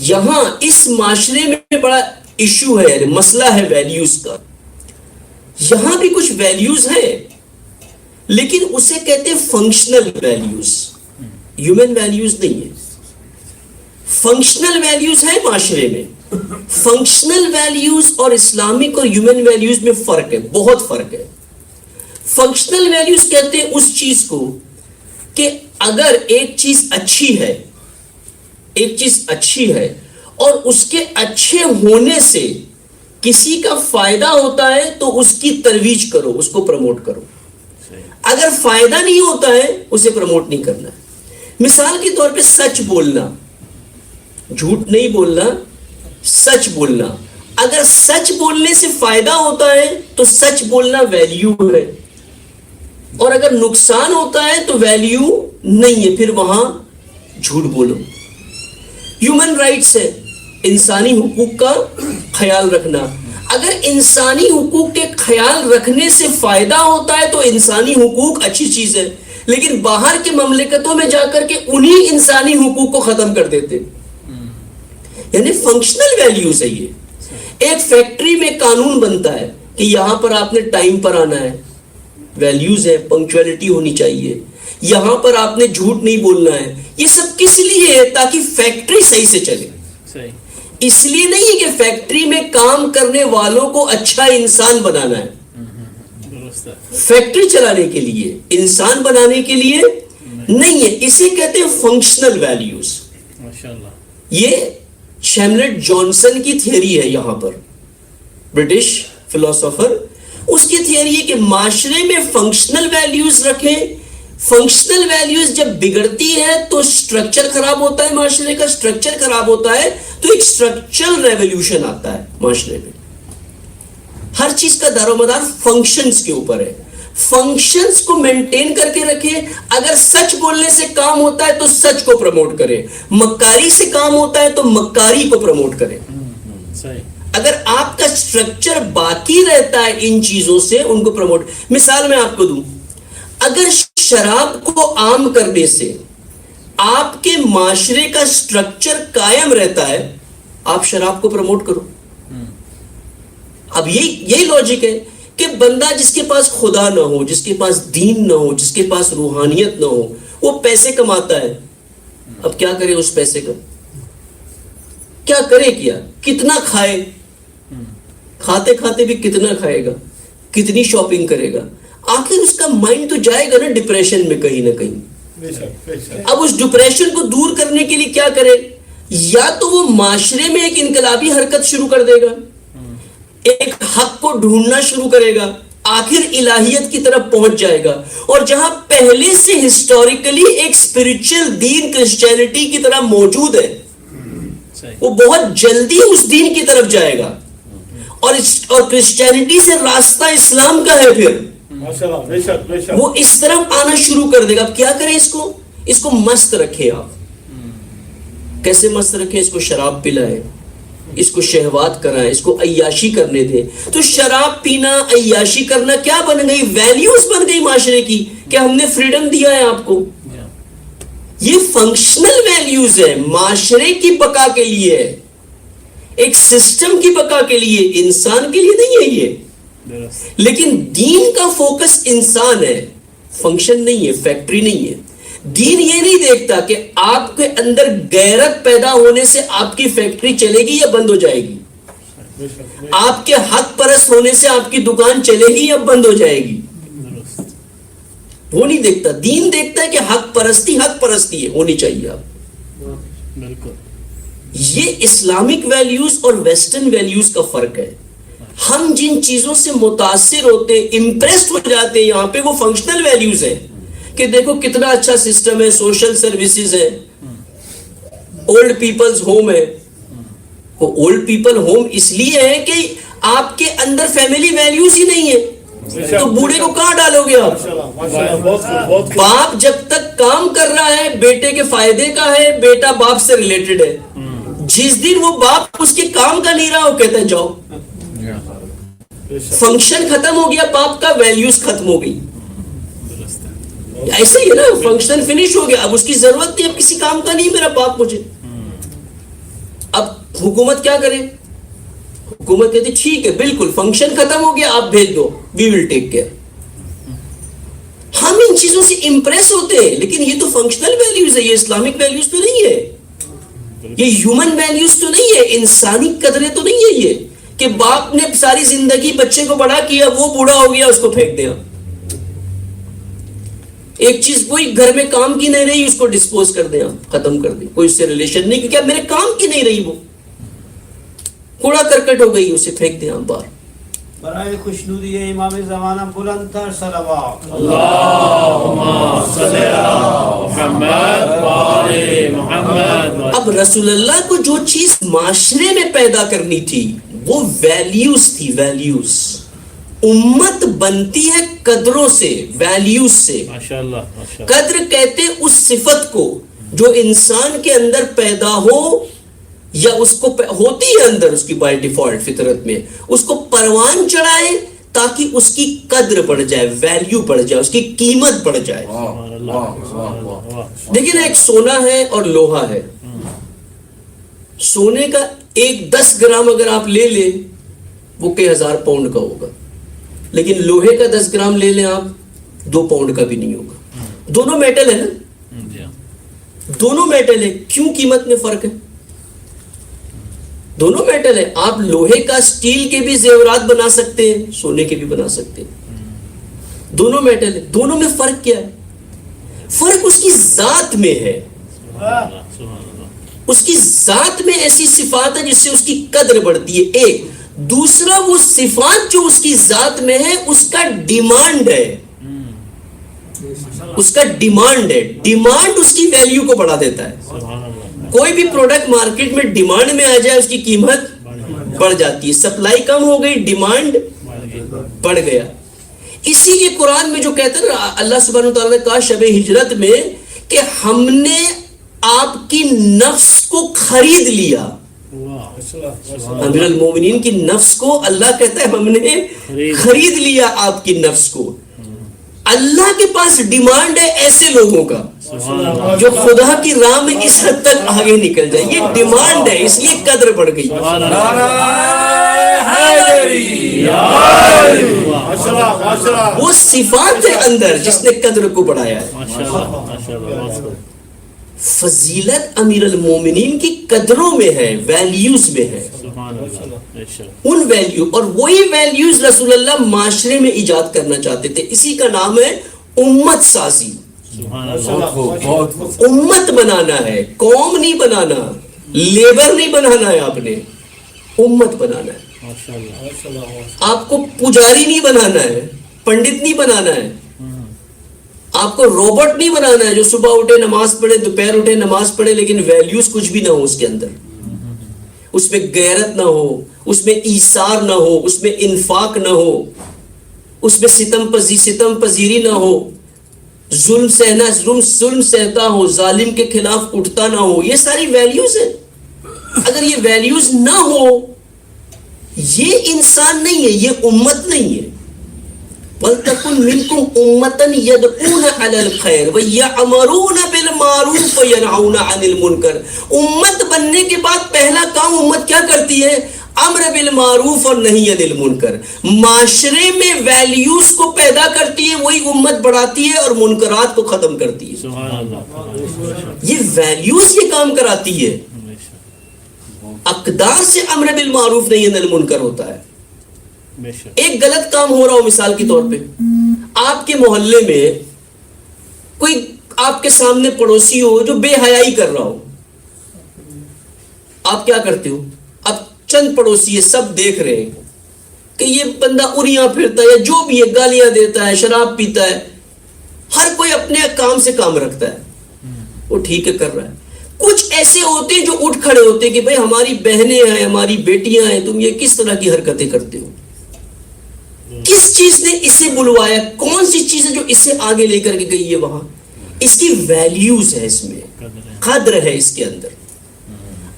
Speaker 1: یہاں اس معاشرے میں بڑا ایشو ہے, یعنی مسئلہ ہے ویلیوز کا. یہاں بھی کچھ ویلیوز ہیں, لیکن اسے کہتے ہیں فنکشنل ویلیوز, ہیومن ویلیوز نہیں ہے. فنکشنل ویلیوز ہیں معاشرے میں. فنکشنل ویلیوز اور اسلامک اور ہیومن ویلیوز میں فرق ہے, بہت فرق ہے. فنکشنل ویلیوز کہتے ہیں اس چیز کو کہ اگر ایک چیز اچھی ہے, ایک چیز اچھی ہے اور اس کے اچھے ہونے سے کسی کا فائدہ ہوتا ہے تو اس کی ترویج کرو, اس کو پروموٹ کرو. اگر فائدہ نہیں ہوتا ہے اسے پروموٹ نہیں کرنا. مثال کے طور پہ سچ بولنا, جھوٹ نہیں بولنا, سچ بولنا. اگر سچ بولنے سے فائدہ ہوتا ہے تو سچ بولنا ویلیو ہے, اور اگر نقصان ہوتا ہے تو ویلیو نہیں ہے, پھر وہاں جھوٹ بولو. ہیومن رائٹس ہے, انسانی حقوق کا خیال رکھنا. اگر انسانی حقوق کے خیال رکھنے سے فائدہ ہوتا ہے تو انسانی حقوق اچھی چیز ہے, لیکن باہر کے مملکتوں میں جا کر کے انہی انسانی حقوق کو ختم کر دیتے. یعنی فنکشنل ویلیوز ہے یہ. ایک فیکٹری میں قانون بنتا ہے کہ یہاں پر آپ نے ٹائم پر آنا ہے, ویلیوز ہے, پنکچویلٹی ہونی چاہیے. یہاں پر آپ نے جھوٹ نہیں بولنا ہے. یہ سب کس لیے ہے؟ تاکہ فیکٹری صحیح سے چلے. اس لیے نہیں ہے کہ فیکٹری میں کام کرنے والوں کو اچھا انسان بنانا ہے. فیکٹری چلانے کے لیے, انسان بنانے کے لیے نہیں ہے. اسے کہتے ہیں فنکشنل ویلیوز. یہ شیملٹ جانسن کی تھیوری ہے, یہاں پر برٹش فلسفر. اس کی تھیوری ہے کہ معاشرے میں فنکشنل ویلیوز رکھیں. فنکشنل ویلیوز جب بگڑتی ہے تو سٹرکچر خراب ہوتا ہے, معاشرے کا سٹرکچر خراب ہوتا ہے, تو ایک سٹرکچرل ریولیوشن آتا ہے معاشرے میں. ہر چیز کا دار و مدار فنکشنز کے اوپر ہے. فنکشنز کو مینٹین کر کے رکھے. اگر سچ بولنے سے کام ہوتا ہے تو سچ کو پروموٹ کرے, مکاری سے کام ہوتا ہے تو مکاری کو پروموٹ کرے. اگر آپ کا سٹرکچر باقی رہتا ہے ان چیزوں سے, ان کو پروموٹ. مثال میں آپ کو دوں, اگر شراب کو عام کرنے سے آپ کے معاشرے کا سٹرکچر قائم رہتا ہے, آپ شراب کو پروموٹ کرو. اب یہی لاجک ہے کہ بندہ جس کے پاس خدا نہ ہو, جس کے پاس دین نہ ہو, جس کے پاس روحانیت نہ ہو, وہ پیسے کماتا ہے. اب کیا کرے اس پیسے کا, کیا کرے, کیا کتنا کھائے, کھاتے کھاتے بھی کتنا کھائے گا, کتنی شاپنگ کرے گا, آخر اس کا مائنڈ تو جائے گا نا ڈپریشن میں کہیں نہ کہیں. اب اس ڈپریشن کو دور کرنے کے لیے کیا کرے, یا تو وہ معاشرے میں ایک انقلابی حرکت شروع کر دے گا, ایک حق کو ڈھونڈنا شروع کرے گا, آخر الہیت کی طرف پہنچ جائے گا. اور جہاں پہلے سے ہسٹوریکلی ایک اسپرچل دین کرسچینٹی کی طرح موجود ہے, وہ بہت جلدی اس دین کی طرف جائے گا. اور کرسچینٹی سے راستہ اسلام کا ہے, پھر وہ اس طرف آنا شروع کر دے گا. اب کیا کریں, اس کو مست رکھے. آپ کیسے مست رکھیں, اس کو شراب پلائے, اس کو شہوات کرائیں, اس کو عیاشی کرنے دیں. تو شراب پینا, عیاشی کرنا کیا بن گئی, ویلیوز بن گئی معاشرے کی, کہ ہم نے فریڈم دیا ہے آپ کو. یہ فنکشنل ویلیوز ہے, معاشرے کی بقا کے لیے ہے, ایک سسٹم کی بقا کے لیے, انسان کے لیے نہیں ہے یہ. لیکن دین کا فوکس انسان ہے, فنکشن نہیں ہے, فیکٹری نہیں ہے. دین یہ نہیں دیکھتا کہ آپ کے اندر غیرت پیدا ہونے سے آپ کی فیکٹری چلے گی یا بند ہو جائے گی, آپ کے حق پرست ہونے سے آپ کی دکان چلے گی یا بند ہو جائے گی. وہ نہیں دیکھتا. دین دیکھتا ہے کہ حق پرستی ہے, ہونی چاہیے. آپ یہ اسلامک ویلیوز اور ویسٹرن ویلیوز کا فرق ہے. ہم جن چیزوں سے متاثر ہوتے, امپریسڈ ہو جاتے ہیں, یہاں پہ وہ فنکشنل ویلیوز ہیں کہ دیکھو کتنا اچھا سسٹم ہے, سوشل سروسز ہے, اولڈ پیپلز ہوم ہے. وہ اولڈ پیپل ہوم اس لیے ہے کہ آپ کے اندر فیملی ویلیوز ہی نہیں ہے, تو بوڑھے کو کہاں ڈالو گے آپ. باپ جب تک کام کر رہا ہے بیٹے کے فائدے کا ہے, بیٹا باپ سے ریلیٹڈ ہے. جس دن وہ باپ اس کے کام کا نہیں رہا, وہ کہتا ہے جاؤ. فنکشن ختم ہو گیا, باپ کا ویلیوز ختم ہو گئی. ایسے ہی ہے نا, فنکشن فنش ہو گیا, اب اس کی ضرورت نہیں, اب کسی کام کا نہیں میرا باپ مجھے. اب حکومت کیا کرے, حکومت کہتی ٹھیک ہے بالکل فنکشن ختم ہو گیا, آپ بھیج دو, وی ول ٹیک کیئر. ہم ان چیزوں سے امپریس ہوتے ہیں, لیکن یہ تو فنکشنل ویلیوز ہے, یہ اسلامک ویلیوز تو نہیں ہے, یہ ہیومن ویلیوز تو نہیں ہے, انسانی قدریں تو نہیں ہے. یہ کہ باپ نے ساری زندگی بچے کو بڑا کیا, وہ بوڑھا ہو گیا, اس کو پھینک دیا. ایک چیز کوئی گھر میں کام کی نہیں رہی, اس کو ڈسپوز کر دیں, ختم کر دیں, کوئی اس سے ریلیشن نہیں, کیونکہ میرے کام کی نہیں رہی, وہ کوڑا کرکٹ ہو گئی, اسے پھینک دیں باہر.
Speaker 2: برائے خوشنودی امام زمانہ بلند تر صلوات.
Speaker 3: اللہم صلی علی محمد وآل محمد.
Speaker 1: اب رسول اللہ کو جو چیز معاشرے میں پیدا کرنی تھی وہ ویلیوز تھی. ویلیوز, امت بنتی ہے قدروں سے, ویلیوز سے.
Speaker 3: ماشاءاللہ.
Speaker 1: قدر کہتے اس صفت کو جو انسان کے اندر پیدا ہو, یا اس کو ہوتی ہے اندر اس کی بائی ڈیفالٹ فطرت میں, اس کو پروان چڑھائے تاکہ اس کی قدر بڑھ جائے, ویلیو بڑھ جائے, اس کی قیمت بڑھ جائے. دیکھیں نا, ایک سونا ہے اور لوہا ہے. سونے کا ایک 10 گرام اگر آپ لے لیں وہ کئی ہزار پاؤنڈ کا ہوگا, لیکن لوہے کا 10 گرام لے لیں آپ 2 پاؤنڈ کا بھی نہیں ہوگا. دونوں میٹل ہے نا, دونوں میٹل ہے. کیوں قیمت میں فرق ہے؟ دونوں میٹل ہے. آپ لوہے کا سٹیل کے بھی زیورات بنا سکتے ہیں, سونے کے بھی بنا سکتے ہیں, دونوں میٹل ہے. دونوں میں فرق کیا ہے؟ فرق اس کی ذات میں ہے. اس کی ذات میں ایسی صفات ہے جس سے اس کی قدر بڑھتی ہے. ایک دوسرا, وہ صفات جو اس کی ذات میں ہے اس کا ڈیمانڈ ہے, اس کا ڈیمانڈ ہے. ڈیمانڈ اس کی ویلیو کو بڑھا دیتا ہے. کوئی بھی پروڈکٹ مارکیٹ میں ڈیمانڈ میں آ جائے اس کی قیمت بڑھ جاتی ہے. سپلائی کم ہو گئی, ڈیمانڈ بڑھ گیا. اسی لیے قرآن میں جو کہتے ہیں نا اللہ سبحانہ وتعالیٰ نے کہا شب ہجرت میں کہ ہم نے آپ کی نفس کو خرید لیا. امیر المومنین کی نفس کو اللہ کہتا ہے ہم نے خرید لیا آپ کی نفس کو. اللہ کے پاس ڈیمانڈ ہے ایسے لوگوں کا جو خدا کی راہ میں اس حد تک آگے نکل جائے. یہ ڈیمانڈ ہے, اس لیے قدر بڑھ گئی. وہ صفات ہے اندر جس نے قدر کو بڑھایا ہے. فضیلت امیر المومنین کی قدروں میں ہے, ویلیوز میں ہے. ان ویلیو اور وہی ویلیوز رسول اللہ معاشرے میں ایجاد کرنا چاہتے تھے. اسی کا نام ہے امت سازی. امت بنانا ہے, قوم نہیں بنانا, لیبر نہیں بنانا ہے, آپ نے امت بنانا ہے. آپ کو پجاری نہیں بنانا ہے, پنڈت نہیں بنانا ہے, آپ کو روبوٹ نہیں بنانا ہے جو صبح اٹھے نماز پڑھے, دوپہر اٹھے نماز پڑھے, لیکن ویلیوز کچھ بھی نہ ہو اس کے اندر. اس میں غیرت نہ ہو, اس میں ایثار نہ ہو, اس میں انفاق نہ ہو, اس میں ستم پذیری نہ ہو, ظلم سہتا ہو, ظالم کے خلاف اٹھتا نہ ہو. یہ ساری ویلیوز ہیں. اگر یہ ویلیوز نہ ہو, یہ انسان نہیں ہے, یہ امت نہیں ہے. وَلْتَكُنْ مِنْكُمْ أُمَّةً يَدْعُونَ عَلَى الْخَيْرِ وَيَأْمُرُونَ بِالْمَعْرُوفِ وَيَنْهَوْنَ عَنِ الْمُنْكَرِ. امت بننے کے بعد پہلا کام امت کیا کرتی ہے؟ امر بالمعروف اور نہی عن المنکر. معاشرے میں ویلیوز کو پیدا کرتی ہے, وہی امت بڑھاتی ہے, اور منکرات کو ختم کرتی ہے. یہ ویلیوز یہ کام کراتی ہے. اقدار سے امر بالمعروف نہی عن المنکر ہوتا ہے. ایک غلط کام ہو رہا ہو, مثال کے طور پہ آپ کے محلے میں کوئی آپ کے سامنے پڑوسی ہو جو بے حیائی کر رہا ہو, آپ کیا کرتے ہو؟ اب چند پڑوسی سب دیکھ رہے ہیں کہ یہ بندہ اریاں پھرتا ہے یا جو بھی ہے, گالیاں دیتا ہے, شراب پیتا ہے, ہر کوئی اپنے کام سے کام رکھتا ہے, وہ ٹھیک ہے کر رہا ہے. کچھ ایسے ہوتے ہیں جو اٹھ کھڑے ہوتے ہیں کہ بھئی ہماری بہنیں ہیں, ہماری بیٹیاں ہیں, تم یہ کس طرح کی حرکتیں کرتے ہو؟ کس چیز نے اسے بلوایا؟ کون سی چیز ہے جو اسے آگے لے کر کے گئی ہے وہاں؟ اس کی ویلیوز ہے, اس میں قدر ہے اس کے اندر.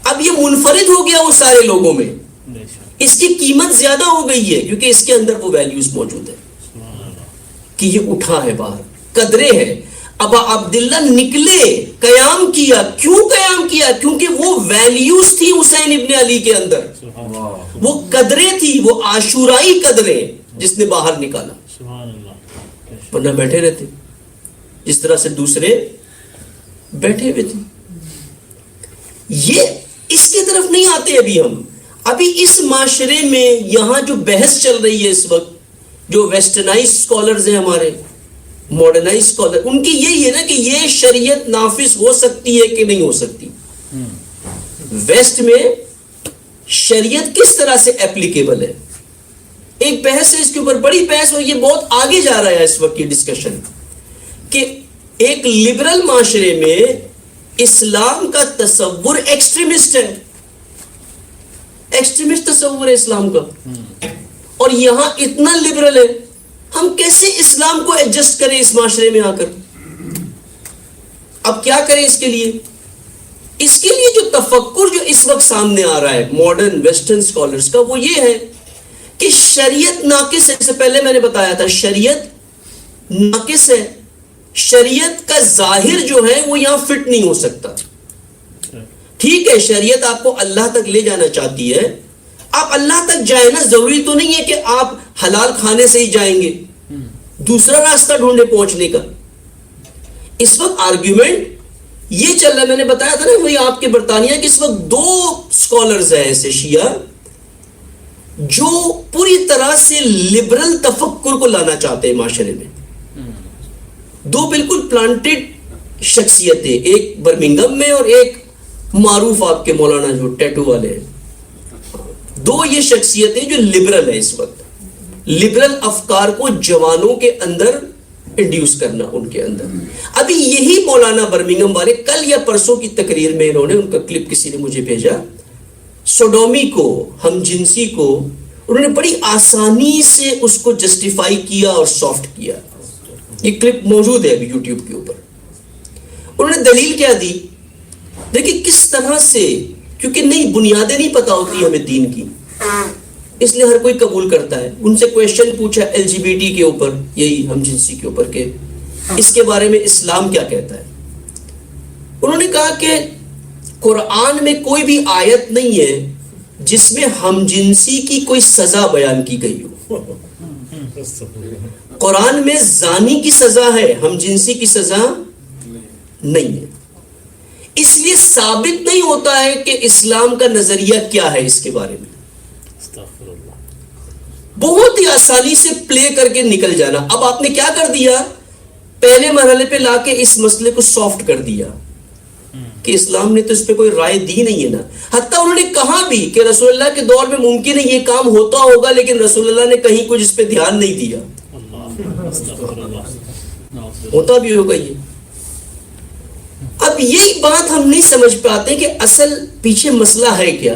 Speaker 1: اب یہ منفرد ہو گیا وہ سارے لوگوں میں, اس کی قیمت زیادہ ہو گئی ہے کیونکہ اس کے اندر وہ ویلیوز موجود ہے کہ یہ اٹھا ہے باہر, قدرے ہے. ابا عبداللہ نکلے, قیام کیا. کیوں قیام کیا؟ کیونکہ وہ ویلیوز تھی حسین ابن علی کے اندر, وہ قدرے تھی, وہ عاشورائی قدرے جس نے باہر نکالا. ورنہ بیٹھے رہتے جس طرح سے دوسرے بیٹھے ہوئے تھے. یہ اس کی طرف نہیں آتے ابھی ہم. ابھی اس معاشرے میں یہاں جو بحث چل رہی ہے اس وقت, جو ویسٹرنائز اسکالرز ہیں ہمارے, ماڈرنائز اسکالر, ان کی یہی ہے نا کہ یہ شریعت نافذ ہو سکتی ہے کہ نہیں ہو سکتی. ویسٹ میں شریعت کس طرح سے اپلیکیبل ہے, ایک بحث ہے اس کے اوپر, بڑی بحث, اور یہ بہت آگے جا رہا ہے اس وقت یہ ڈسکشن, کہ ایک لبرل معاشرے میں اسلام کا تصور ایکسٹریمسٹ ہے, ایکسٹریمسٹ تصور ہے اسلام کا, اور یہاں اتنا لبرل ہے. ہم کیسے اسلام کو ایڈجسٹ کریں اس معاشرے میں آ کر؟ اب کیا کریں اس کے لیے؟ اس کے لیے جو تفکر جو اس وقت سامنے آ رہا ہے ماڈرن ویسٹرن اسکالرز کا, وہ یہ ہے کہ شریعت ناقص ہے. اس سے پہلے میں نے بتایا تھا شریعت ناقص ہے. شریعت کا ظاہر جو ہے وہ یہاں فٹ نہیں ہو سکتا. ٹھیک ہے, شریعت آپ کو اللہ تک لے جانا چاہتی ہے, آپ اللہ تک جائیں نا, ضروری تو نہیں ہے کہ آپ حلال کھانے سے ہی جائیں گے, دوسرا راستہ ڈھونڈے پہنچنے کا. اس وقت آرگیومنٹ یہ چل رہا ہے, میں نے بتایا تھا نا وہی آپ کے برطانیہ کے اس وقت دو اسکالرز ہیں ایسے شیعہ جو پوری طرح سے لبرل تفکر کو لانا چاہتے ہیں معاشرے میں. دو بالکل پلانٹڈ شخصیتیں, ایک برمنگم میں اور ایک معروف آپ کے مولانا جو ٹیٹو والے ہیں. دو یہ شخصیتیں جو لبرل ہیں اس وقت, لبرل افکار کو جوانوں کے اندر انڈیوس کرنا ان کے اندر. ابھی یہی مولانا برمنگم والے کل یا پرسوں کی تقریر میں انہوں نے, ان کا کلپ کسی نے مجھے بھیجا, سوڈومی کو, ہم جنسی کو انہوں نے بڑی آسانی سے اس کو جسٹیفائی کیا اور سافٹ کیا. یہ کلپ موجود ہے ابھی یوٹیوب کے اوپر. انہوں نے دلیل کیا دی؟ دیکھیں کس طرح سے, کیونکہ نہیں بنیادیں نہیں پتا ہوتی ہمیں دین کی, اس لیے ہر کوئی قبول کرتا ہے. ان سے کویشچن پوچھا LGBT کے اوپر, یہی ہم جنسی کے اوپر, کہ اس کے بارے میں اسلام کیا کہتا ہے. انہوں نے کہا کہ قرآن میں کوئی بھی آیت نہیں ہے جس میں ہم جنسی کی کوئی سزا بیان کی گئی ہو. قرآن میں زانی کی سزا ہے, ہم جنسی کی سزا نہیں ہے. اس لیے ثابت نہیں ہوتا ہے کہ اسلام کا نظریہ کیا ہے اس کے بارے میں. بہت ہی آسانی سے پلے کر کے نکل جانا. اب آپ نے کیا کر دیا, پہلے مرحلے پہ لا کے اس مسئلے کو سافٹ کر دیا کہ اسلام نے تو اس پہ کوئی رائے دی نہیں ہے نا. حتیٰ انہوں نے کہا بھی کہ رسول اللہ کے دور میں ممکن ہے یہ کام ہوتا ہوگا, لیکن رسول اللہ نے کہیں کچھ اس پہ دھیان نہیں دیا. ہوتا بھی ہوگا یہ. اب یہی بات ہم نہیں سمجھ پاتے کہ اصل پیچھے مسئلہ ہے کیا.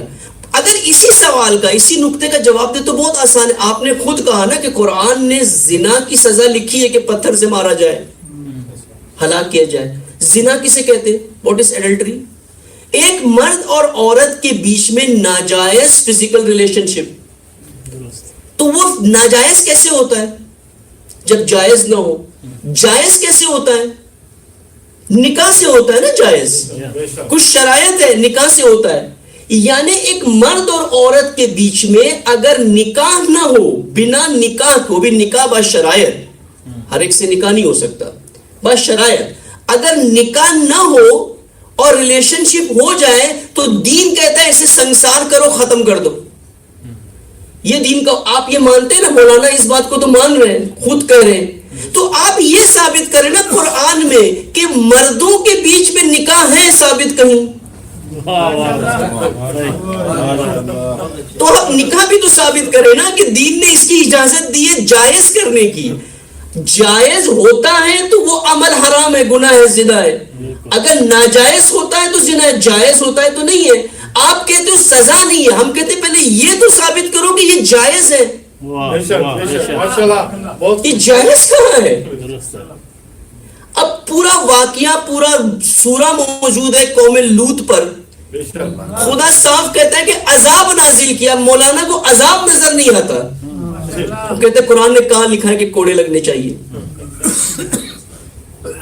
Speaker 1: اگر اسی سوال کا, اسی نقطے کا جواب دے تو بہت آسان ہے. آپ نے خود کہا نا کہ قرآن نے زنا کی سزا لکھی ہے کہ پتھر سے مارا جائے, ہلاک کیا جائے. زنا کسے کہتے ہیں؟ What is adultery? ایک مرد اور عورت کے بیچ میں ناجائز فزیکل ریلیشن شپ. تو وہ ناجائز کیسے ہوتا ہے جب جائز نہ ہو؟ جائز کیسے ہوتا ہے؟ نکاح سے ہوتا ہے نا جائز. کچھ شرائط ہے, نکاح سے ہوتا ہے. یعنی ایک مرد اور عورت کے بیچ میں اگر نکاح نہ ہو, بنا نکاح کو بھی, نکاح با شرائط, ہر ایک سے نکاح نہیں ہو سکتا, با شرائط, اگر نکاح نہ ہو اور ریلیشن شپ ہو جائے تو دین کہتا ہے اسے سنسار کرو, ختم کر دو. یہ دین کا, آپ یہ مانتے ہیں نا, مولانا اس بات کو تو مان رہے ہیں, خود کہہ رہے ہیں. تو آپ یہ ثابت کریں نا قرآن میں کہ مردوں کے بیچ میں نکاح ہے, ثابت کہیں. تو آپ نکاح بھی تو ثابت کریں نا کہ دین نے اس کی اجازت دی ہے جائز کرنے کی. جائز ہوتا ہے تو وہ عمل حرام ہے, گناہ ہے, زنا ہے. اگر ناجائز ہوتا ہے تو زنا ہے, جائز ہوتا ہے تو نہیں ہے. آپ کہتے ہو سزا نہیں ہے, ہم کہتے پہلے یہ تو ثابت کرو کہ یہ جائز ہے. یہ جائز کہاں ہے؟ اب پورا واقعہ, پورا سورہ موجود ہے قوم لوط پر. خدا صاف کہتا ہے کہ عذاب نازل کیا. مولانا کو عذاب نظر نہیں آتا, وہ کہتے قرآن نے کہاں لکھا ہے کہ کوڑے لگنے چاہیے.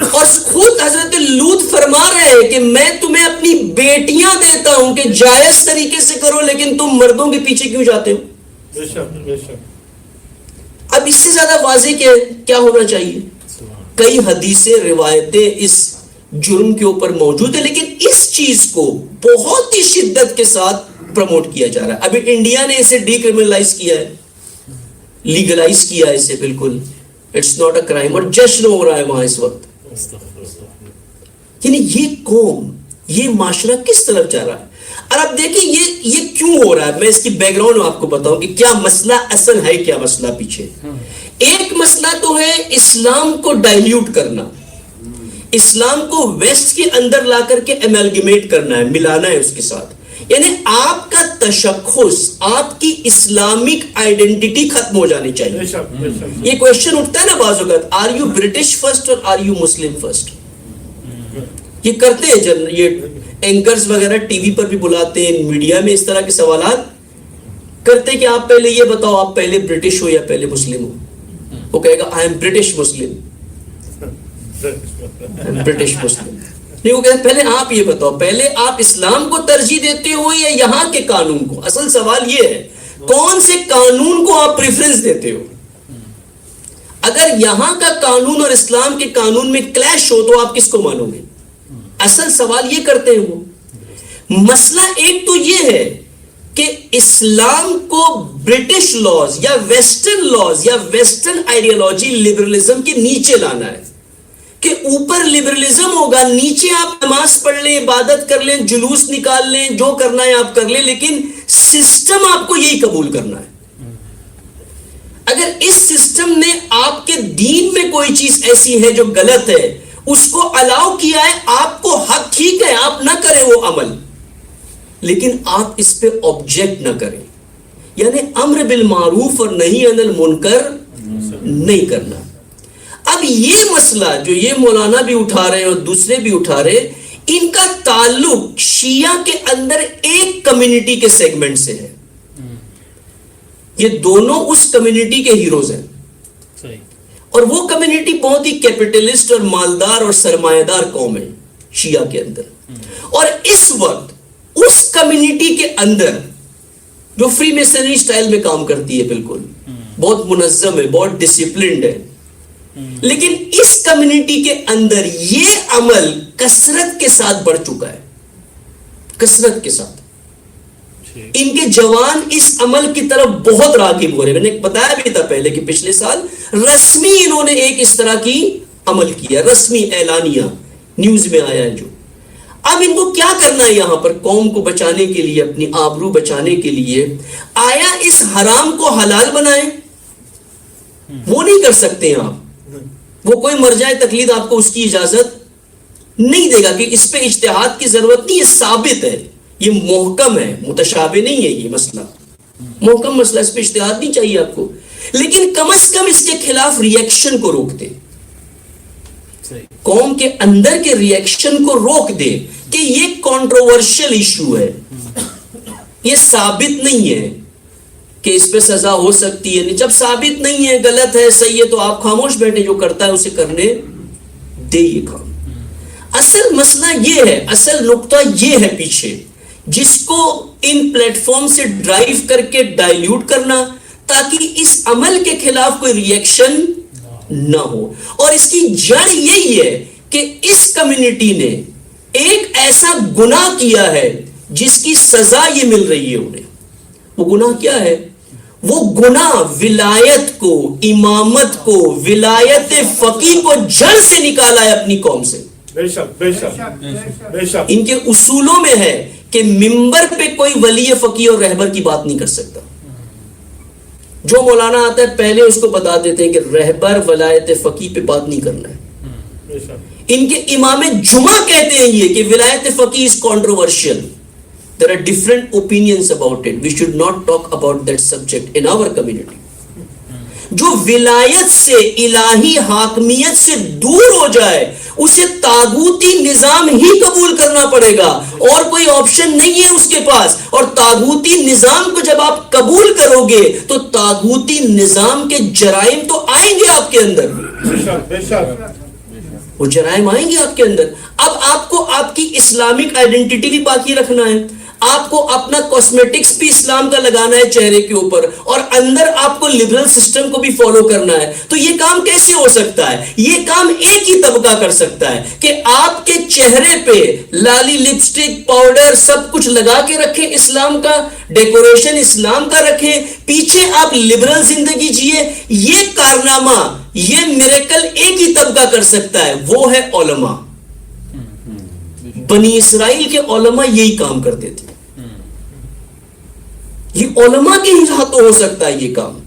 Speaker 1: اور خود حضرت لوط فرما رہے ہیں کہ میں تمہیں اپنی بیٹیاں دیتا ہوں کہ جائز طریقے سے کرو, لیکن تم مردوں کے پیچھے کیوں جاتے ہو؟ اب اس سے زیادہ واضح کیا ہونا چاہیے؟ کئی حدیثیں, روایتیں اس جرم کے اوپر موجود ہے, لیکن اس چیز کو بہت ہی شدت کے ساتھ پروموٹ کیا جا رہا ہے. ابھی انڈیا نے اسے ڈی کرمنلائز کیا ہے, لیگلائز کیا ہے اسے, بالکل اٹس ناٹ اے کرائم, اور جشن ہو رہا ہے وہاں اس وقت. یعنی یہ قوم, یہ معاشرہ کس طرف جا رہا ہے. اور اب دیکھیں یہ کیوں ہو رہا ہے. میں اس کی بیک گراؤنڈ آپ کو بتاؤں کہ کیا مسئلہ اصل ہے, کیا مسئلہ پیچھے. ایک مسئلہ تو ہے اسلام کو ڈائلیوٹ کرنا, اسلام کو ویسٹ کے اندر لا کر کے ایملگمیٹ کرنا ہے, ملانا ہے اس کے ساتھ. یعنی آپ کا تشخص, آپ کی اسلامک آئیڈینٹی ختم ہو جانی چاہیے. یہ کوشچن اٹھتا ہے نا بعض اوقات, آر یو برٹش فرسٹ اور آر یو مسلم فرسٹ. یہ کرتے ہیں یہ اینکرز وغیرہ ٹی وی پر بھی بلاتے ہیں, میڈیا میں اس طرح کے سوالات کرتے ہیں کہ آپ پہلے یہ بتاؤ, آپ پہلے برٹش ہو یا پہلے مسلم ہو. وہ کہے گا I am British Muslim, British Muslim. نہیں, وہ کہتے ہیں پہلے آپ یہ بتاؤ, پہلے آپ اسلام کو ترجیح دیتے ہو یا یہاں کے قانون کو. اصل سوال یہ ہے کون سے قانون کو آپ پریفرنس دیتے ہو. اگر یہاں کا قانون اور اسلام کے قانون میں کلیش ہو تو آپ کس کو مانو گے. اصل سوال یہ کرتے ہیں وہ. مسئلہ ایک تو یہ ہے کہ اسلام کو برٹش لاز یا ویسٹرن آئیڈیالوجی لبرلزم کے نیچے لانا ہے, کہ اوپر لبرلزم ہوگا, نیچے آپ نماز پڑھ لیں, عبادت کر لیں, جلوس نکال لیں, جو کرنا ہے آپ کر لیں, لیکن سسٹم آپ کو یہی قبول کرنا ہے. اگر اس سسٹم نے آپ کے دین میں کوئی چیز ایسی ہے جو غلط ہے, اس کو الاؤ کیا ہے, آپ کو حق, ٹھیک ہے آپ نہ کریں وہ عمل, لیکن آپ اس پہ آبجیکٹ نہ کریں. یعنی امر بالمعروف اور نہی عن المنکر نہیں کرنا. اب یہ مسئلہ جو یہ مولانا بھی اٹھا رہے ہیں اور دوسرے بھی اٹھا رہے ہیں, ان کا تعلق شیعہ کے اندر ایک کمیونٹی کے سیگمنٹ سے ہے. یہ دونوں اس کمیونٹی کے ہیروز ہیں,
Speaker 3: صحیح.
Speaker 1: اور وہ کمیونٹی بہت ہی کیپٹلسٹ اور مالدار اور سرمایہ دار قوم ہے شیعہ کے اندر. اور اس وقت اس کمیونٹی کے اندر جو فری میسنری سٹائل میں کام کرتی ہے, بالکل بہت منظم ہے, بہت ڈسپلنڈ ہے, لیکن اس کمیونٹی کے اندر یہ عمل کثرت کے ساتھ بڑھ چکا ہے, کثرت کے ساتھ. ان کے جوان اس عمل کی طرف بہت راغب ہو رہے ہیں. میں نے بتایا بھی تھا پہلے کہ پچھلے سال رسمی انہوں نے ایک اس طرح کی عمل کیا, رسمی اعلانیہ نیوز میں آیا ہے جو. اب ان کو کیا کرنا ہے یہاں پر قوم کو بچانے کے لیے, اپنی آبرو بچانے کے لیے؟ آیا اس حرام کو حلال بنائیں؟ وہ نہیں کر سکتے ہیں آپ. وہ کوئی مرجع تقلید آپ کو اس کی اجازت نہیں دے گا کہ اس پہ اجتہاد کی ضرورت نہیں. یہ ثابت ہے, یہ محکم ہے, متشابہ نہیں ہے. یہ مسئلہ محکم مسئلہ, اس پہ اجتہاد نہیں چاہیے آپ کو, لیکن کم از کم اس کے خلاف ریئیکشن کو روک دے, قوم کے اندر کے ریئیکشن کو روک دے کہ یہ کنٹروورشل ایشو ہے, یہ ثابت نہیں ہے کہ اس پہ سزا ہو سکتی ہے. جب ثابت نہیں ہے, غلط ہے, صحیح ہے, تو آپ خاموش بیٹھے, جو کرتا ہے اسے کرنے دے یہ کام. اصل مسئلہ یہ ہے, اصل نقطہ یہ ہے پیچھے, جس کو ان پلیٹ فارم سے ڈرائیو کر کے ڈائلیوٹ کرنا تاکہ اس عمل کے خلاف کوئی ریئیکشن نہ ہو. اور اس کی جڑ یہی ہے کہ اس کمیونٹی نے ایک ایسا گناہ کیا ہے جس کی سزا یہ مل رہی ہے انہیں. وہ گناہ کیا ہے؟ وہ گناہ ولایت کو, امامت کو, ولایت فقیہ کو جڑ سے نکالا ہے اپنی قوم سے.
Speaker 4: بے شک, بے شک, بے شک.
Speaker 1: ان کے اصولوں میں ہے کہ منبر پہ کوئی ولی فقیہ اور رہبر کی بات نہیں کر سکتا. جو مولانا آتا ہے پہلے اس کو بتا دیتے ہیں کہ رہبر ولایت فقیہ پہ بات نہیں کرنا ہے. ان کے امام جمعہ کہتے ہیں یہ کہ ولایت فقیہ is controversial. There are different opinions about it. We should not talk about that subject in our community. جو ولایت سے, الہی حاکمیت سے دور ہو جائے اسے طاغوتی نظام ہی قبول کرنا پڑے گا, اور کوئی آپشن نہیں ہے اس کے پاس. اور طاغوتی نظام کو جب آپ قبول کرو گے تو طاغوتی نظام کے جرائم تو آئیں گے آپ کے اندر,
Speaker 4: بے شک,
Speaker 1: وہ جرائم آئیں گے آپ کے اندر. اب آپ کو آپ کی اسلامک آئیڈینٹی بھی باقی رکھنا ہے, آپ کو اپنا کاسمیٹکس بھی اسلام کا لگانا ہے چہرے کے اوپر, اور اندر آپ کو لبرل سسٹم کو بھی فالو کرنا ہے. تو یہ کام کیسے ہو سکتا ہے؟ یہ کام ایک ہی طبقہ کر سکتا ہے کہ آپ کے چہرے پہ لالی, لپسٹک, پاؤڈر سب کچھ لگا کے رکھیں, اسلام کا ڈیکوریشن اسلام کا رکھیں, پیچھے آپ لبرل زندگی جیے. یہ کارنامہ, یہ میریکل ایک ہی طبقہ کر سکتا ہے, وہ ہے علماء. بنی اسرائیل کے علماء یہی کام کرتے تھے. یہ علماء کے ہی ہاتھوں ہو سکتا ہے یہ کام,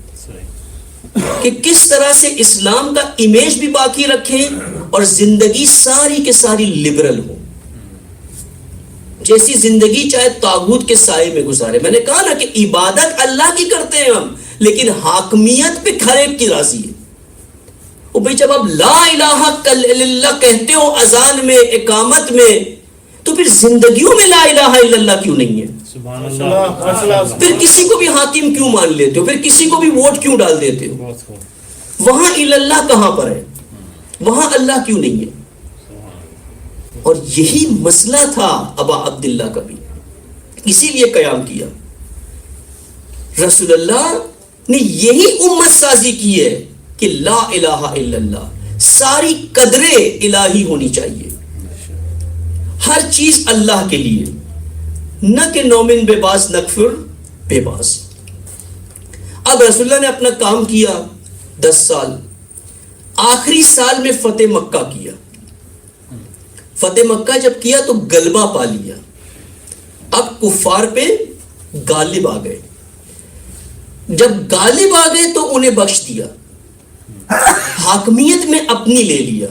Speaker 1: کہ کس طرح سے اسلام کا امیج بھی باقی رکھیں اور زندگی ساری کے ساری لبرل ہو. جیسی زندگی چاہے طاغوت کے سائے میں گزارے. میں نے کہا نا کہ عبادت اللہ کی کرتے ہیں ہم, لیکن حاکمیت پہ ہر ایک کی راضی ہے. وہ بھئی جب آپ لا الہ الا اللہ کہتے ہو اذان میں, اقامت میں, تو پھر زندگیوں میں لا الہ الا اللہ کیوں نہیں ہے؟
Speaker 3: سبحان اللہ.
Speaker 1: پھر کسی کو بھی حاکم کیوں مان لیتے ہو؟ پھر کسی کو بھی ووٹ کیوں ڈال دیتے ہو؟ وہاں الا اللہ کہاں پر ہے؟ وہاں اللہ کیوں نہیں ہے؟ اور یہی مسئلہ تھا ابا عبداللہ کا بھی, اسی لیے قیام کیا. رسول اللہ نے یہی امت سازی کی ہے کہ لا الہ الا اللہ, ساری قدریں الہی ہونی چاہیے, ہر چیز اللہ کے لیے, نہ کہ نومن بے باس نکفر بے باس. اب رسول اللہ نے اپنا کام کیا 10 سال, آخری سال میں فتح مکہ کیا. فتح مکہ جب کیا تو غلبہ پا لیا, اب کفار پہ غالب آ گئے. جب غالب آ گئے تو انہیں بخش دیا, حاکمیت میں اپنی لے لیا.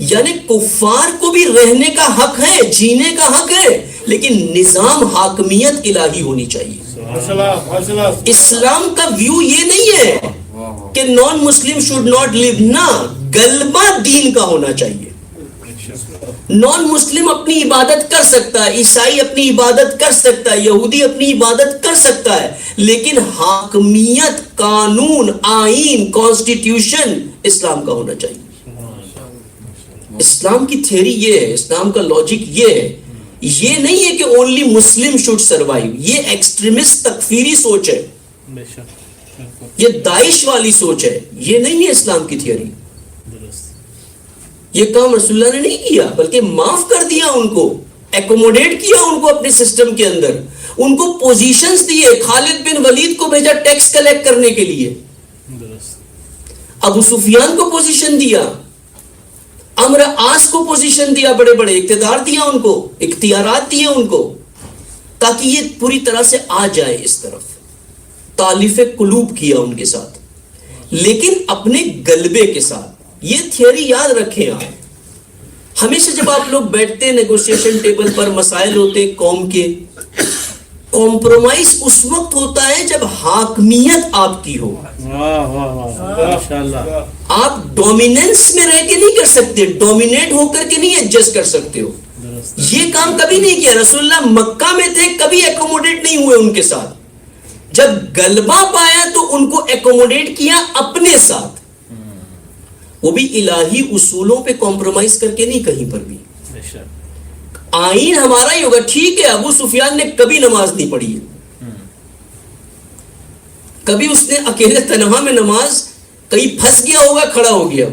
Speaker 1: یعنی کفار کو بھی رہنے کا حق ہے, جینے کا حق ہے, لیکن نظام حاکمیت الہی ہونی چاہیے. اسلام کا ویو یہ نہیں ہے کہ نان مسلم شوڈ ناٹ لیو, نہ, غلبہ دین کا ہونا چاہیے. نان مسلم اپنی عبادت کر سکتا ہے, عیسائی اپنی عبادت کر سکتا ہے, یہودی اپنی عبادت کر سکتا ہے, لیکن حاکمیت, قانون, آئین, کانسٹیٹیوشن اسلام کا ہونا چاہیے. اسلام کی تھیوری یہ ہے, اسلام کا لاجک یہ ہے. یہ نہیں ہے کہ اونلی مسلم شوڈ سروائیو. یہ ایکسٹریمسٹ تکفیری سوچ ہے,
Speaker 3: بے شک
Speaker 1: یہ داعش والی سوچ ہے. یہ نہیں ہے اسلام کی تھیوری.
Speaker 3: درست.
Speaker 1: یہ کام رسول اللہ نے نہیں کیا, بلکہ معاف کر دیا ان کو, ایکوموڈیٹ کیا ان کو اپنے سسٹم کے اندر, ان کو پوزیشنز دیے. خالد بن ولید کو بھیجا ٹیکس کلیکٹ کرنے کے لیے,
Speaker 3: درست.
Speaker 1: ابو سفیان کو پوزیشن دیا, عمرو عاص کو پوزیشن دیا, بڑے بڑے اقتدار دیا ان کو, اختیارات دیے ان کو, تاکہ یہ پوری طرح سے آ جائے اس طرف. تالیف قلوب کیا ان کے ساتھ, لیکن اپنے غلبے کے ساتھ. یہ تھیوری یاد رکھیں آپ. ہمیشہ جب آپ لوگ بیٹھتے ہیں نیگوشیشن ٹیبل پر, مسائل ہوتے قوم کے, کمپرومائز اس وقت ہوتا ہے جب حاکمیت آپ کی ہو.
Speaker 3: واہ واہ واہ ماشاءاللہ.
Speaker 1: آپ ڈومیننس میں رہ کے نہیں کر سکتے, ڈومینیٹ ہو کر کے نہیں ایڈجسٹ کر سکتے ہو. یہ کام کبھی نہیں کیا رسول اللہ. مکہ میں تھے, کبھی ایکوموڈیٹ نہیں ہوئے ان کے ساتھ. جب غلبہ پایا تو ان کو ایکوموڈیٹ کیا اپنے ساتھ, وہ بھی الہی اصولوں پہ کمپرومائز کر کے نہیں کہیں پر بھی.
Speaker 3: بے شک.
Speaker 1: آئین ہمارا ہی ہوگا. ٹھیک ہے, ابو سفیان نے کبھی نماز نہیں پڑھی ہے, کبھی اس نے اکیلے تنہا میں نماز, کہیں پھنس گیا ہوگا, کھڑا ہو گیا,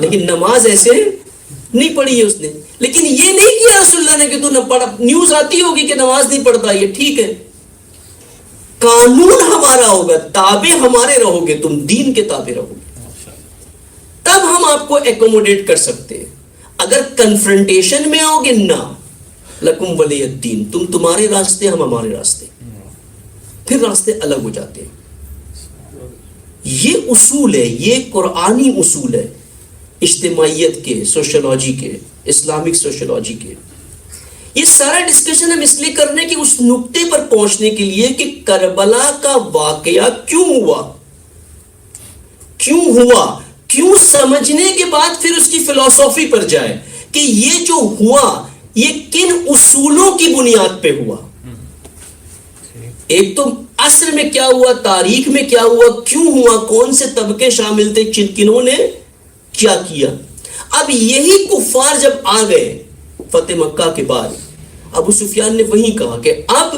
Speaker 1: لیکن نماز ایسے نہیں پڑھی ہے اس نے. لیکن یہ نہیں کیا رسول اللہ نے کہ تو نہ پڑھا. نیوز آتی ہوگی کہ نماز نہیں پڑھتا یہ, ٹھیک ہے, قانون ہمارا ہوگا, تابع ہمارے رہو گے, تم دین کے تابع رہو گے, تب ہم آپ کو ایکوموڈیٹ کر سکتے ہیں. اگر کنفرنٹیشن میں آؤ گے, نہ, لکم ولی الدین, تم تمہارے راستے, ہم ہمارے راستے, پھر راستے الگ ہو جاتے ہیں. یہ اصول ہے, یہ قرآنی اصول ہے اجتماعیت کے, سوشولوجی کے, اسلامک سوشولوجی کے. یہ سارا ڈسکشن ہم اس لیے کرنے کہ اس نقطے پر پہنچنے کے لیے کہ کربلا کا واقعہ کیوں ہوا, کیوں سمجھنے کے بعد پھر اس کی فلسفی پر جائے کہ یہ جو ہوا یہ کن اصولوں کی بنیاد پہ ہوا. ایک تو عصر میں کیا ہوا, تاریخ میں کیا ہوا, کیوں ہوا, کون سے طبقے شامل تھے, کنہوں نے کیا کیا. اب یہی کفار جب آ گئے فتح مکہ کے بعد, ابو سفیان نے وہی کہا کہ اب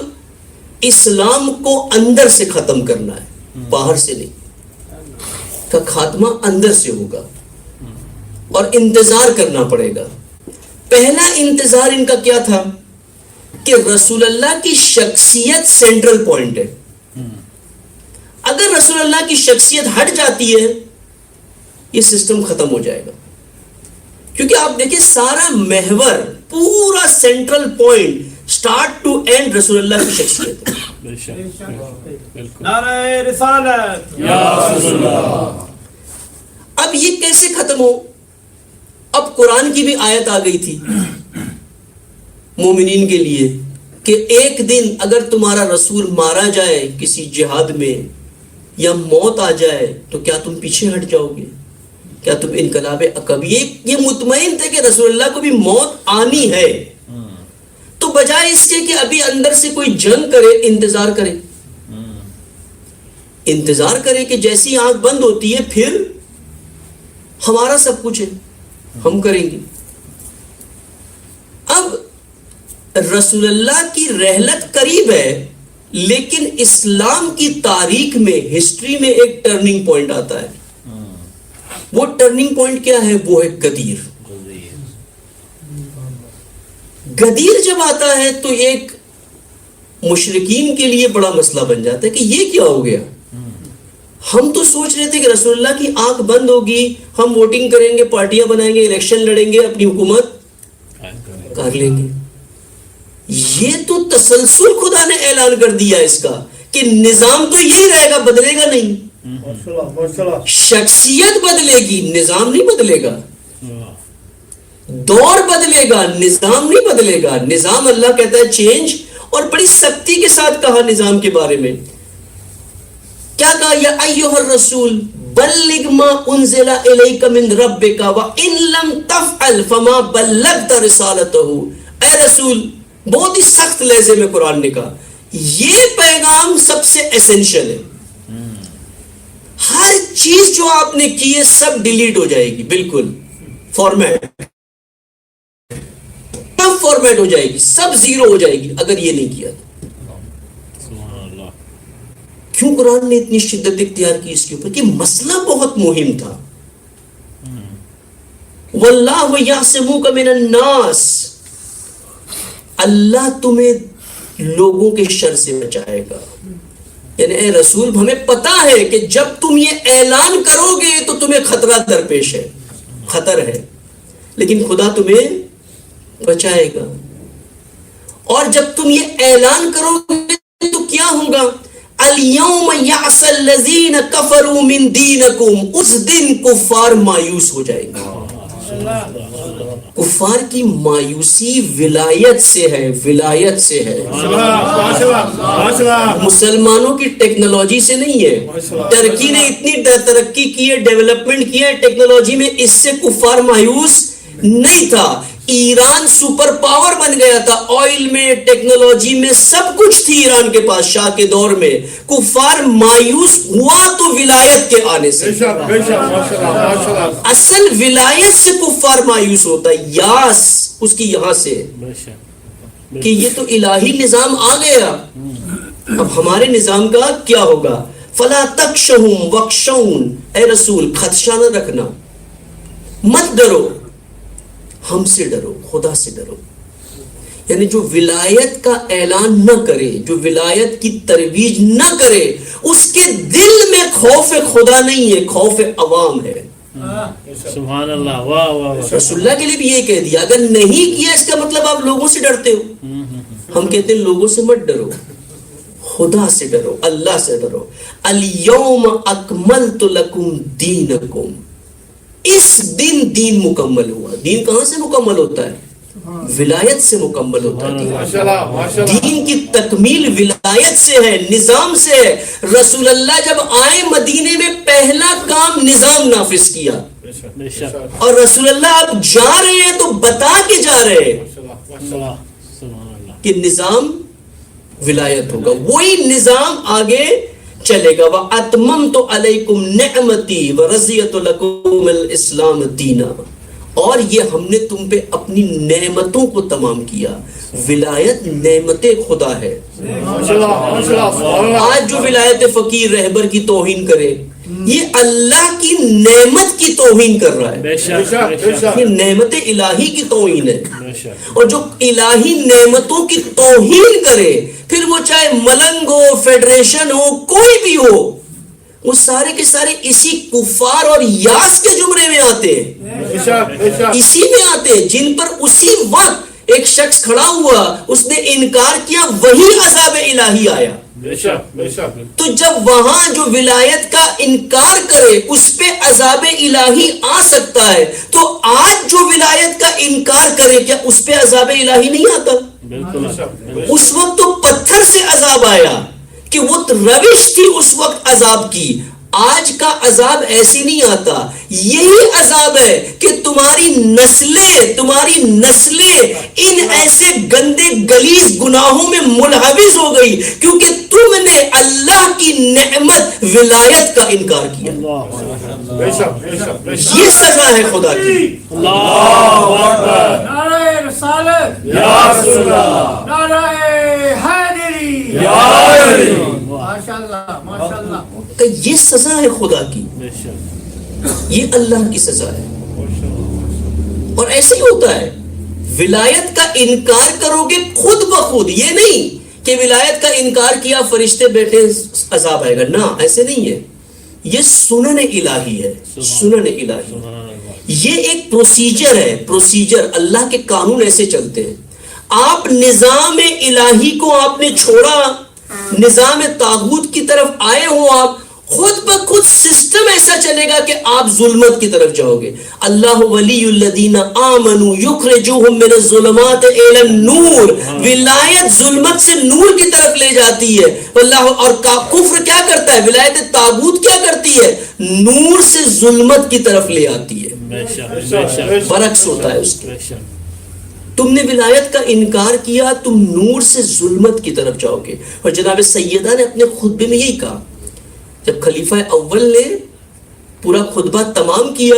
Speaker 1: اسلام کو اندر سے ختم کرنا ہے, باہر سے نہیں. کا خاتمہ اندر سے ہوگا اور انتظار کرنا پڑے گا. پہلا انتظار ان کا کیا تھا کہ رسول اللہ کی شخصیت سینٹرل پوائنٹ ہے. اگر رسول اللہ کی شخصیت ہٹ جاتی ہے یہ سسٹم ختم ہو جائے گا. کیونکہ آپ دیکھیں سارا محور, پورا central point start to end رسول اللہ کی شخصیت ہے.
Speaker 3: بے شک. بالکل.
Speaker 2: نعرہ رسالت
Speaker 3: یا رسول اللہ.
Speaker 1: اب یہ کیسے ختم ہو؟ اب قرآن کی بھی آیت آ گئی تھی مومنین کے لیے کہ ایک دن اگر تمہارا رسول مارا جائے کسی جہاد میں یا موت آ جائے تو کیا تم پیچھے ہٹ جاؤ گے, کیا تم انقلاب عقب. یہ مطمئن تھے کہ رسول اللہ کو بھی موت آنی ہے, تو بجائے اس کے کہ ابھی اندر سے کوئی جنگ کرے, انتظار کرے کہ جیسی آنکھ بند ہوتی ہے پھر ہمارا سب کچھ ہے, ہم کریں گے. اب رسول اللہ کی رحلت قریب ہے, لیکن اسلام کی تاریخ میں, ہسٹری میں ایک ٹرننگ پوائنٹ آتا ہے. وہ ٹرننگ پوائنٹ کیا ہے؟ وہ ہے غدیر. غدیر جب آتا ہے تو ایک مشرکین کے لیے بڑا مسئلہ بن جاتا ہے کہ یہ کیا ہو گیا. ہم تو سوچ رہے تھے کہ رسول اللہ کی آنکھ بند ہوگی, ہم ووٹنگ کریں گے, پارٹیاں بنائیں گے, الیکشن لڑیں گے, اپنی حکومت کر لیں گے. یہ تو تسلسل خدا نے اعلان کر دیا اس کا کہ نظام تو یہی رہے گا, بدلے گا نہیں. شخصیت بدلے گی, نظام نہیں بدلے گا. دور بدلے گا، نظام نہیں بدلے گا. نظام اللہ کہتا ہے چینج، اور بڑی سختی کے ساتھ کہا نظام کے بارے میں. کیا کہا؟ یا ایھا الرسول بلغ ما انزل الیک من ربک وان لم تفعل فما بلغت رسالتہ. اے رسول، بہت ہی سخت لہجے میں قرآن نے کہا یہ پیغام سب سے ایسنشل ہے. ہر چیز جو آپ نے کی ہے سب ڈیلیٹ ہو جائے گی، بالکل فارمیٹ ہو جائے گی، سب زیرو ہو جائے گی اگر یہ نہیں کیا. کیوں قرآن نے اتنی شدت اختیار کی اس کے اوپر؟ کہ مسئلہ بہت مہم تھا. واللہ یعصمک من الناس، اللہ تمہیں لوگوں کے شر سے بچائے گا. یعنی اے رسول، ہمیں پتا ہے کہ جب تم یہ اعلان کرو گے تو تمہیں خطرہ درپیش ہے، خطر ہے، لیکن خدا تمہیں بچائے گا. اور جب تم یہ اعلان کرو گے تو کیا ہوگا؟ الیوم یعص الذین کفروا من دینکم، اس دن کفار مایوس ہو جائیں گے. کفار کی مایوسی ولایت سے ہے، ولایت سے ہے، مسلمانوں کی ٹیکنالوجی سے نہیں ہے. ترکی نے اتنی ترقی کی ہے، ڈیولپمنٹ کیا ہے ٹیکنالوجی میں، اس سے کفار مایوس نہیں تھا. ایران سپر پاور بن گیا تھا، آئل میں، ٹیکنالوجی میں، سب کچھ تھی ایران کے پاس شاہ کے دور میں. کفار مایوس ہوا تو ولایت کے آنے سے. اصل ولایت سے کفار مایوس ہوتا ہے، یاس اس کی یہاں سے کہ یہ تو الہی نظام آ گیا، اب ہمارے نظام کا کیا ہوگا. فلا تخشوہم واخشون، اے رسول خدشہ نہ رکھنا، مت ڈرو، ہم سے ڈرو، خدا سے ڈرو. یعنی جو ولایت کا اعلان نہ کرے، جو ولایت کی ترویج نہ کرے، اس کے دل میں خوف خدا نہیں ہے، خوف عوام ہے.
Speaker 3: سبحان اللہ، واہ واہ.
Speaker 1: رسول اللہ کے لیے بھی یہ کہہ دیا، اگر نہیں کیا اس کا مطلب آپ لوگوں سے ڈرتے ہو. ہم کہتے ہیں لوگوں سے مت ڈرو، خدا سے ڈرو، اللہ سے ڈرو. الیوم اکملت لکم دینکم، اس دن دین مکمل ہوا. دین کہاں سے مکمل ہوتا ہے؟ ولایت سے مکمل ہوتا ہے. دین کی تکمیل ولایت سے ہے، نظام سے ہے. رسول اللہ جب آئے مدینے میں پہلا کام نظام نافذ کیا، اور رسول اللہ اب جا رہے ہیں تو بتا کے جا رہے ہیں کہ نظام ولایت ہوگا، وہی نظام آگے چلے گا. وَأَتْمَمْتُ عَلَيْكُمْ نِعْمَتِي وَرَضِيتُ لَكُمُ الْإِسْلَامَ دِينًا، اور یہ ہم نے تم پہ اپنی نعمتوں کو تمام کیا. ولایت نعمت خدا ہے. آج جو ولایت فقیر رہبر کی توہین کرے، یہ اللہ کی نعمت کی توہین کر رہا ہے، یہ نعمت الہی کی توہین ہے. اور جو الہی نعمتوں کی توہین کرے، پھر وہ چاہے ملنگ ہو، فیڈریشن ہو، کوئی بھی ہو، وہ سارے کے سارے اسی کفار اور یاس کے زمرے میں آتے ہیں، اسی میں آتے ہیں جن پر اسی وقت ایک شخص کھڑا ہوا، اس نے انکار کیا، وہی عذاب الہی آیا. تو جب وہاں جو ولایت کا انکار کرے اس پہ عذاب الہی آ سکتا ہے، تو آج جو ولایت کا انکار کرے کیا اس پہ عذاب الہی نہیں آتا؟ اس وقت تو پتھر سے عذاب آیا کہ وہ روش تھی اس وقت عذاب کی. آج کا عذاب ایسی نہیں آتا. یہی عذاب ہے کہ تمہاری نسلیں ان ایسے گندے گلیز گناہوں میں ملحوظ ہو گئی کیونکہ تم نے اللہ کی نعمت ولایت کا انکار کیا. یہ سزا ہے خدا کی.
Speaker 5: نعرہ رسالت یا رسول اللہ، نعرہ حیدری یا علی، ماشاءاللہ ماشاءاللہ.
Speaker 1: کہ یہ سزا ہے خدا کی، یہ اللہ کی سزا ہے. اور ایسے ہی ہوتا ہے، ولایت کا انکار کرو گے خود بخود. یہ نہیں کہ ولایت کا انکار کیا فرشتے بیٹھے عذاب آئے گا، نہ ایسے نہیں ہے. یہ سنن الہی ہے، سنن الہی. یہ ایک پروسیجر ہے، پروسیجر. اللہ کے قانون ایسے چلتے ہیں. آپ نظام الہی کو آپ نے چھوڑا، نظام طاغوت کی طرف آئے ہو، آپ خود بخود سسٹم ایسا چلے گا کہ آپ ظلمت کی طرف جاؤ گے. اللہ ولی الذین آمنوا یخرجوہم من الظلمات الی النور. ولایت ظلمت سے نور کی طرف لے جاتی ہے. اللہ اور کفر کیا کرتا ہے؟ ولایت طاغوت کیا کرتی ہے؟ نور سے ظلمت کی طرف لے آتی ہے. برعکس ہوتا ہے اس کے. تم نے ولایت کا انکار کیا، تم نور سے ظلمت کی طرف جاؤ گے. اور جناب سیدہ نے اپنے خطبے میں یہی کہا. جب خلیفہ اول نے پورا خطبہ تمام کیا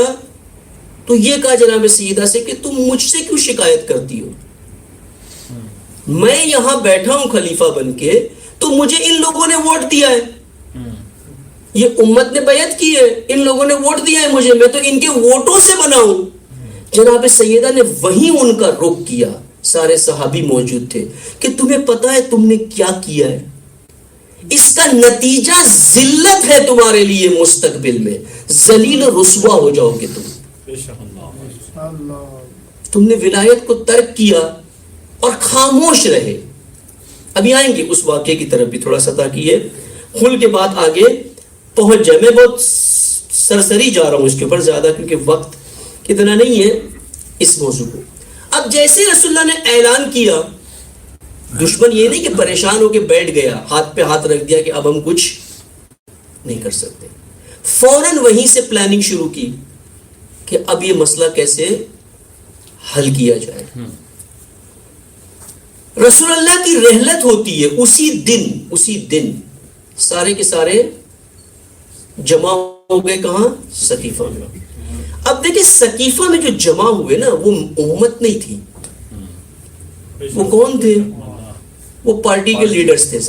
Speaker 1: تو یہ کہا جناب سیدہ سے کہ تم مجھ سے کیوں شکایت کرتی ہو؟ میں یہاں بیٹھا ہوں خلیفہ بن کے، تو مجھے ان لوگوں نے ووٹ دیا ہے، یہ امت نے بیعت کی ہے، ان لوگوں نے ووٹ دیا ہے مجھے، میں تو ان کے ووٹوں سے بنا ہوں. جناب سیدہ نے وہیں ان کا رخ کیا، سارے صحابی موجود تھے، کہ تمہیں پتا ہے تم نے کیا کیا ہے؟ اس کا نتیجہ ذلت ہے تمہارے لیے، مستقبل میں ذلیل و رسوا ہو جاؤ گے تم. تم نے ولایت کو ترک کیا اور خاموش رہے. ابھی آئیں گے اس واقعے کی طرف بھی تھوڑا سا، تاکہ یہ کھل کے بات آگے پہنچ جائے. میں بہت سرسری جا رہا ہوں اس کے اوپر زیادہ، کیونکہ وقت کتنا نہیں ہے اس موضوع کو. اب جیسے رسول اللہ نے اعلان کیا، دشمن یہ نہیں کہ پریشان ہو کے بیٹھ گیا، ہاتھ پہ ہاتھ رکھ دیا کہ اب ہم کچھ نہیں کر سکتے. فوراً وہیں سے پلاننگ شروع کی کہ اب یہ مسئلہ کیسے حل کیا جائے. رسول اللہ کی رحلت ہوتی ہے اسی دن سارے کے سارے جمع ہو گئے. کہاں؟ سقیفہ میں. اب دیکھیں سقیفہ میں جو جمع ہوئے نا، وہ امت نہیں تھی. وہ کون تھے؟ وہ پارٹی کے لیڈرز تھے،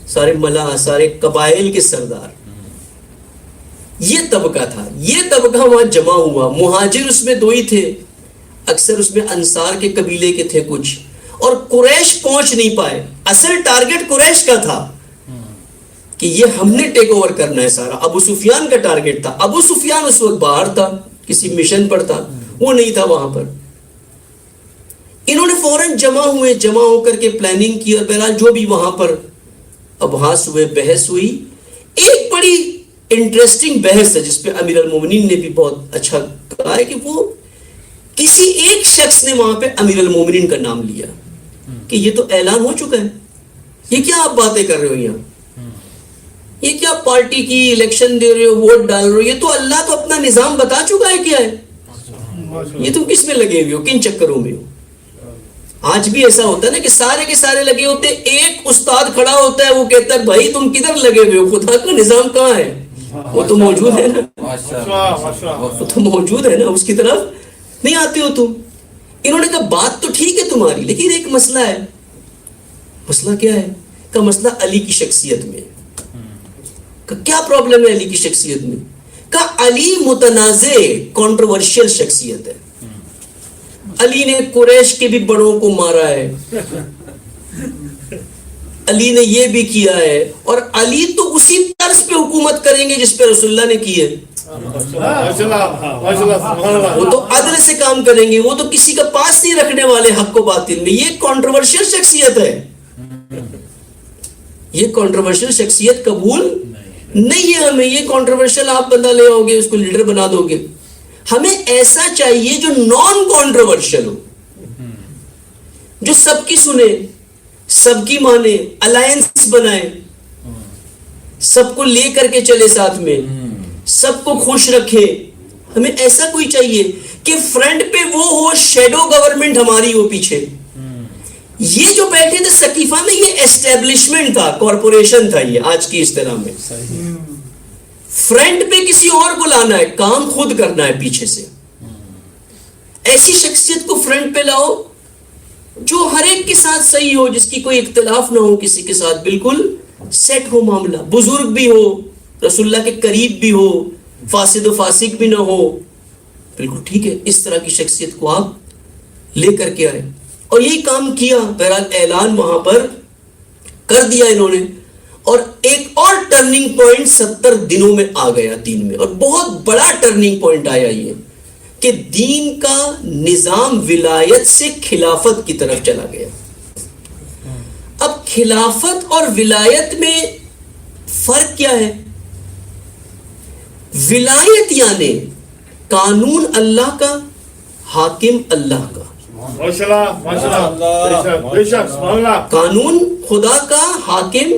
Speaker 1: سارے ملا، سارے قبائل کے سردار. یہ طبقہ تھا، یہ طبقہ وہاں جمع ہوا. مہاجر اس میں دو ہی تھے، اکثر اس میں انصار کے قبیلے کے تھے کچھ، اور قریش پہنچ نہیں پائے. اصل ٹارگٹ قریش کا تھا کہ یہ ہم نے ٹیک اوور کرنا ہے سارا. ابو سفیان کا ٹارگٹ تھا. ابو سفیان اس وقت باہر تھا، کسی مشن پر تھا، وہ نہیں تھا وہاں پر. انہوں نے فوراً جمع ہو کر کے پلاننگ کی، اور بہرحال جو بھی وہاں پر ابحاث ہوئے، بحث ہوئی. ایک بڑی انٹرسٹنگ بحث ہے جس پہ امیر المومنین نے بھی بہت اچھا کہا ہے، کہ وہ کسی ایک شخص نے وہاں پہ امیر المومنین کا نام لیا کہ یہ تو اعلان ہو چکا ہے، یہ کیا آپ باتیں کر رہے ہو یہاں، یہ کیا پارٹی کی الیکشن دے رہے ہو، ووٹ ڈال رہے ہو، یہ تو اللہ تو اپنا نظام بتا چکا ہے کیا ہے، یہ تم کس میں لگے ہوئے ہو، کن چکروں میں ہو. آج بھی ایسا ہوتا ہے نا کہ سارے کے سارے لگے ہوتے، ایک استاد کھڑا ہوتا ہے، وہ کہتا ہے بھائی تم کدھر لگے ہوئے ہو، خدا کا نظام کہاں ہے؟ وہ تو موجود ہے نا، وہ تو موجود ہے نا، اس کی طرف نہیں آتے ہو تم. انہوں نے کہا بات تو ٹھیک ہے تمہاری، لیکن ایک مسئلہ ہے. مسئلہ کیا ہے؟ کہ مسئلہ علی کی شخصیت میں. کیا پرابلم ہے علی کی شخصیت میں؟ کہ علی متنازع کنٹروورشل شخصیت ہے. علی نے قریش کے بھی بڑوں کو مارا ہے، علی نے یہ بھی کیا ہے، اور علی تو اسی طرز پہ حکومت کریں گے جس پہ رسول اللہ نے کی ہے. وہ تو عدل سے کام کریں گے، وہ تو کسی کا پاس نہیں رکھنے والے حق و باطل میں. یہ کنٹروورشل شخصیت ہے، یہ کنٹروورشل شخصیت قبول نہیں ہے ہمیں. یہ کنٹروورشل آپ بندہ لے آؤ گے، اس کو لیڈر بنا دو گے. ہمیں ایسا چاہیے جو نان کنٹروورشل ہو، جو سب کی سنے، سب کی مانے، الائنس بنائے، سب کو لے کر کے چلے ساتھ میں، سب کو خوش رکھے. ہمیں ایسا کوئی چاہیے کہ فرنٹ پہ وہ ہو، شیڈو گورنمنٹ ہماری ہو پیچھے. یہ جو بیٹھے تھے سقیفہ میں، یہ اسٹیبلشمنٹ تھا، کارپوریشن تھا یہ آج کی اصطلاح میں. فرنٹ پہ کسی اور کو لانا ہے، کام خود کرنا ہے پیچھے سے. ایسی شخصیت کو فرنٹ پہ لاؤ جو ہر ایک کے ساتھ صحیح ہو، جس کی کوئی اختلاف نہ ہو کسی کے ساتھ، بالکل سیٹ ہو معاملہ. بزرگ بھی ہو، رسول اللہ کے قریب بھی ہو، فاسد و فاسق بھی نہ ہو، بالکل ٹھیک ہے. اس طرح کی شخصیت کو آپ لے کر کے آئے، اور یہی کام کیا. بہرحال اعلان وہاں پر کر دیا انہوں نے. اور ایک اور ٹرننگ پوائنٹ 70 دنوں میں آ گیا دین میں، اور بہت بڑا ٹرننگ پوائنٹ آیا یہ کہ دین کا نظام ولایت سے خلافت کی طرف چلا گیا. اب خلافت اور ولایت میں فرق کیا ہے؟ ولایت یعنی قانون اللہ کا، حاکم اللہ کا.
Speaker 4: ماشاءاللہ ماشاءاللہ بے شک سبحان اللہ.
Speaker 1: قانون خدا کا، حاکم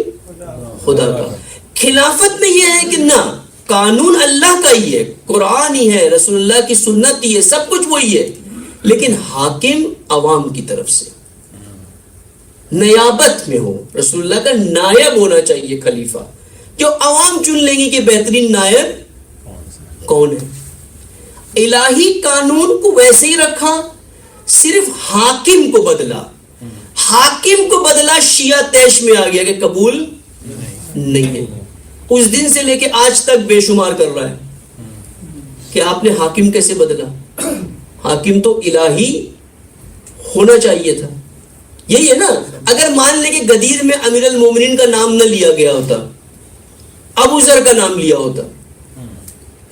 Speaker 1: خدا کا. خلافت میں یہ ہے کہ نہ، قانون اللہ کا ہی ہے، قرآن ہی ہے، رسول اللہ کی سنت ہی ہے، سب کچھ وہی ہے، لیکن حاکم عوام کی طرف سے نیابت میں ہو. رسول اللہ کا نائب ہونا چاہیے خلیفہ، جو عوام چن لیں گی کہ بہترین نائب کون ہے. الہی قانون کو ویسے ہی رکھا، صرف حاکم کو بدلا. حاکم کو بدلا، شیعہ طیش میں آ گیا کہ قبول نہیں ہے. اس دن سے لے کے آج تک بے شمار کر رہا ہے کہ آپ نے حاکم کیسے بدلا. حاکم تو الہی ہونا چاہیے تھا. یہی ہے نا. اگر مان لے کہ غدیر میں امیر المومنین کا نام نہ لیا گیا ہوتا، ابو ذر کا نام لیا ہوتا،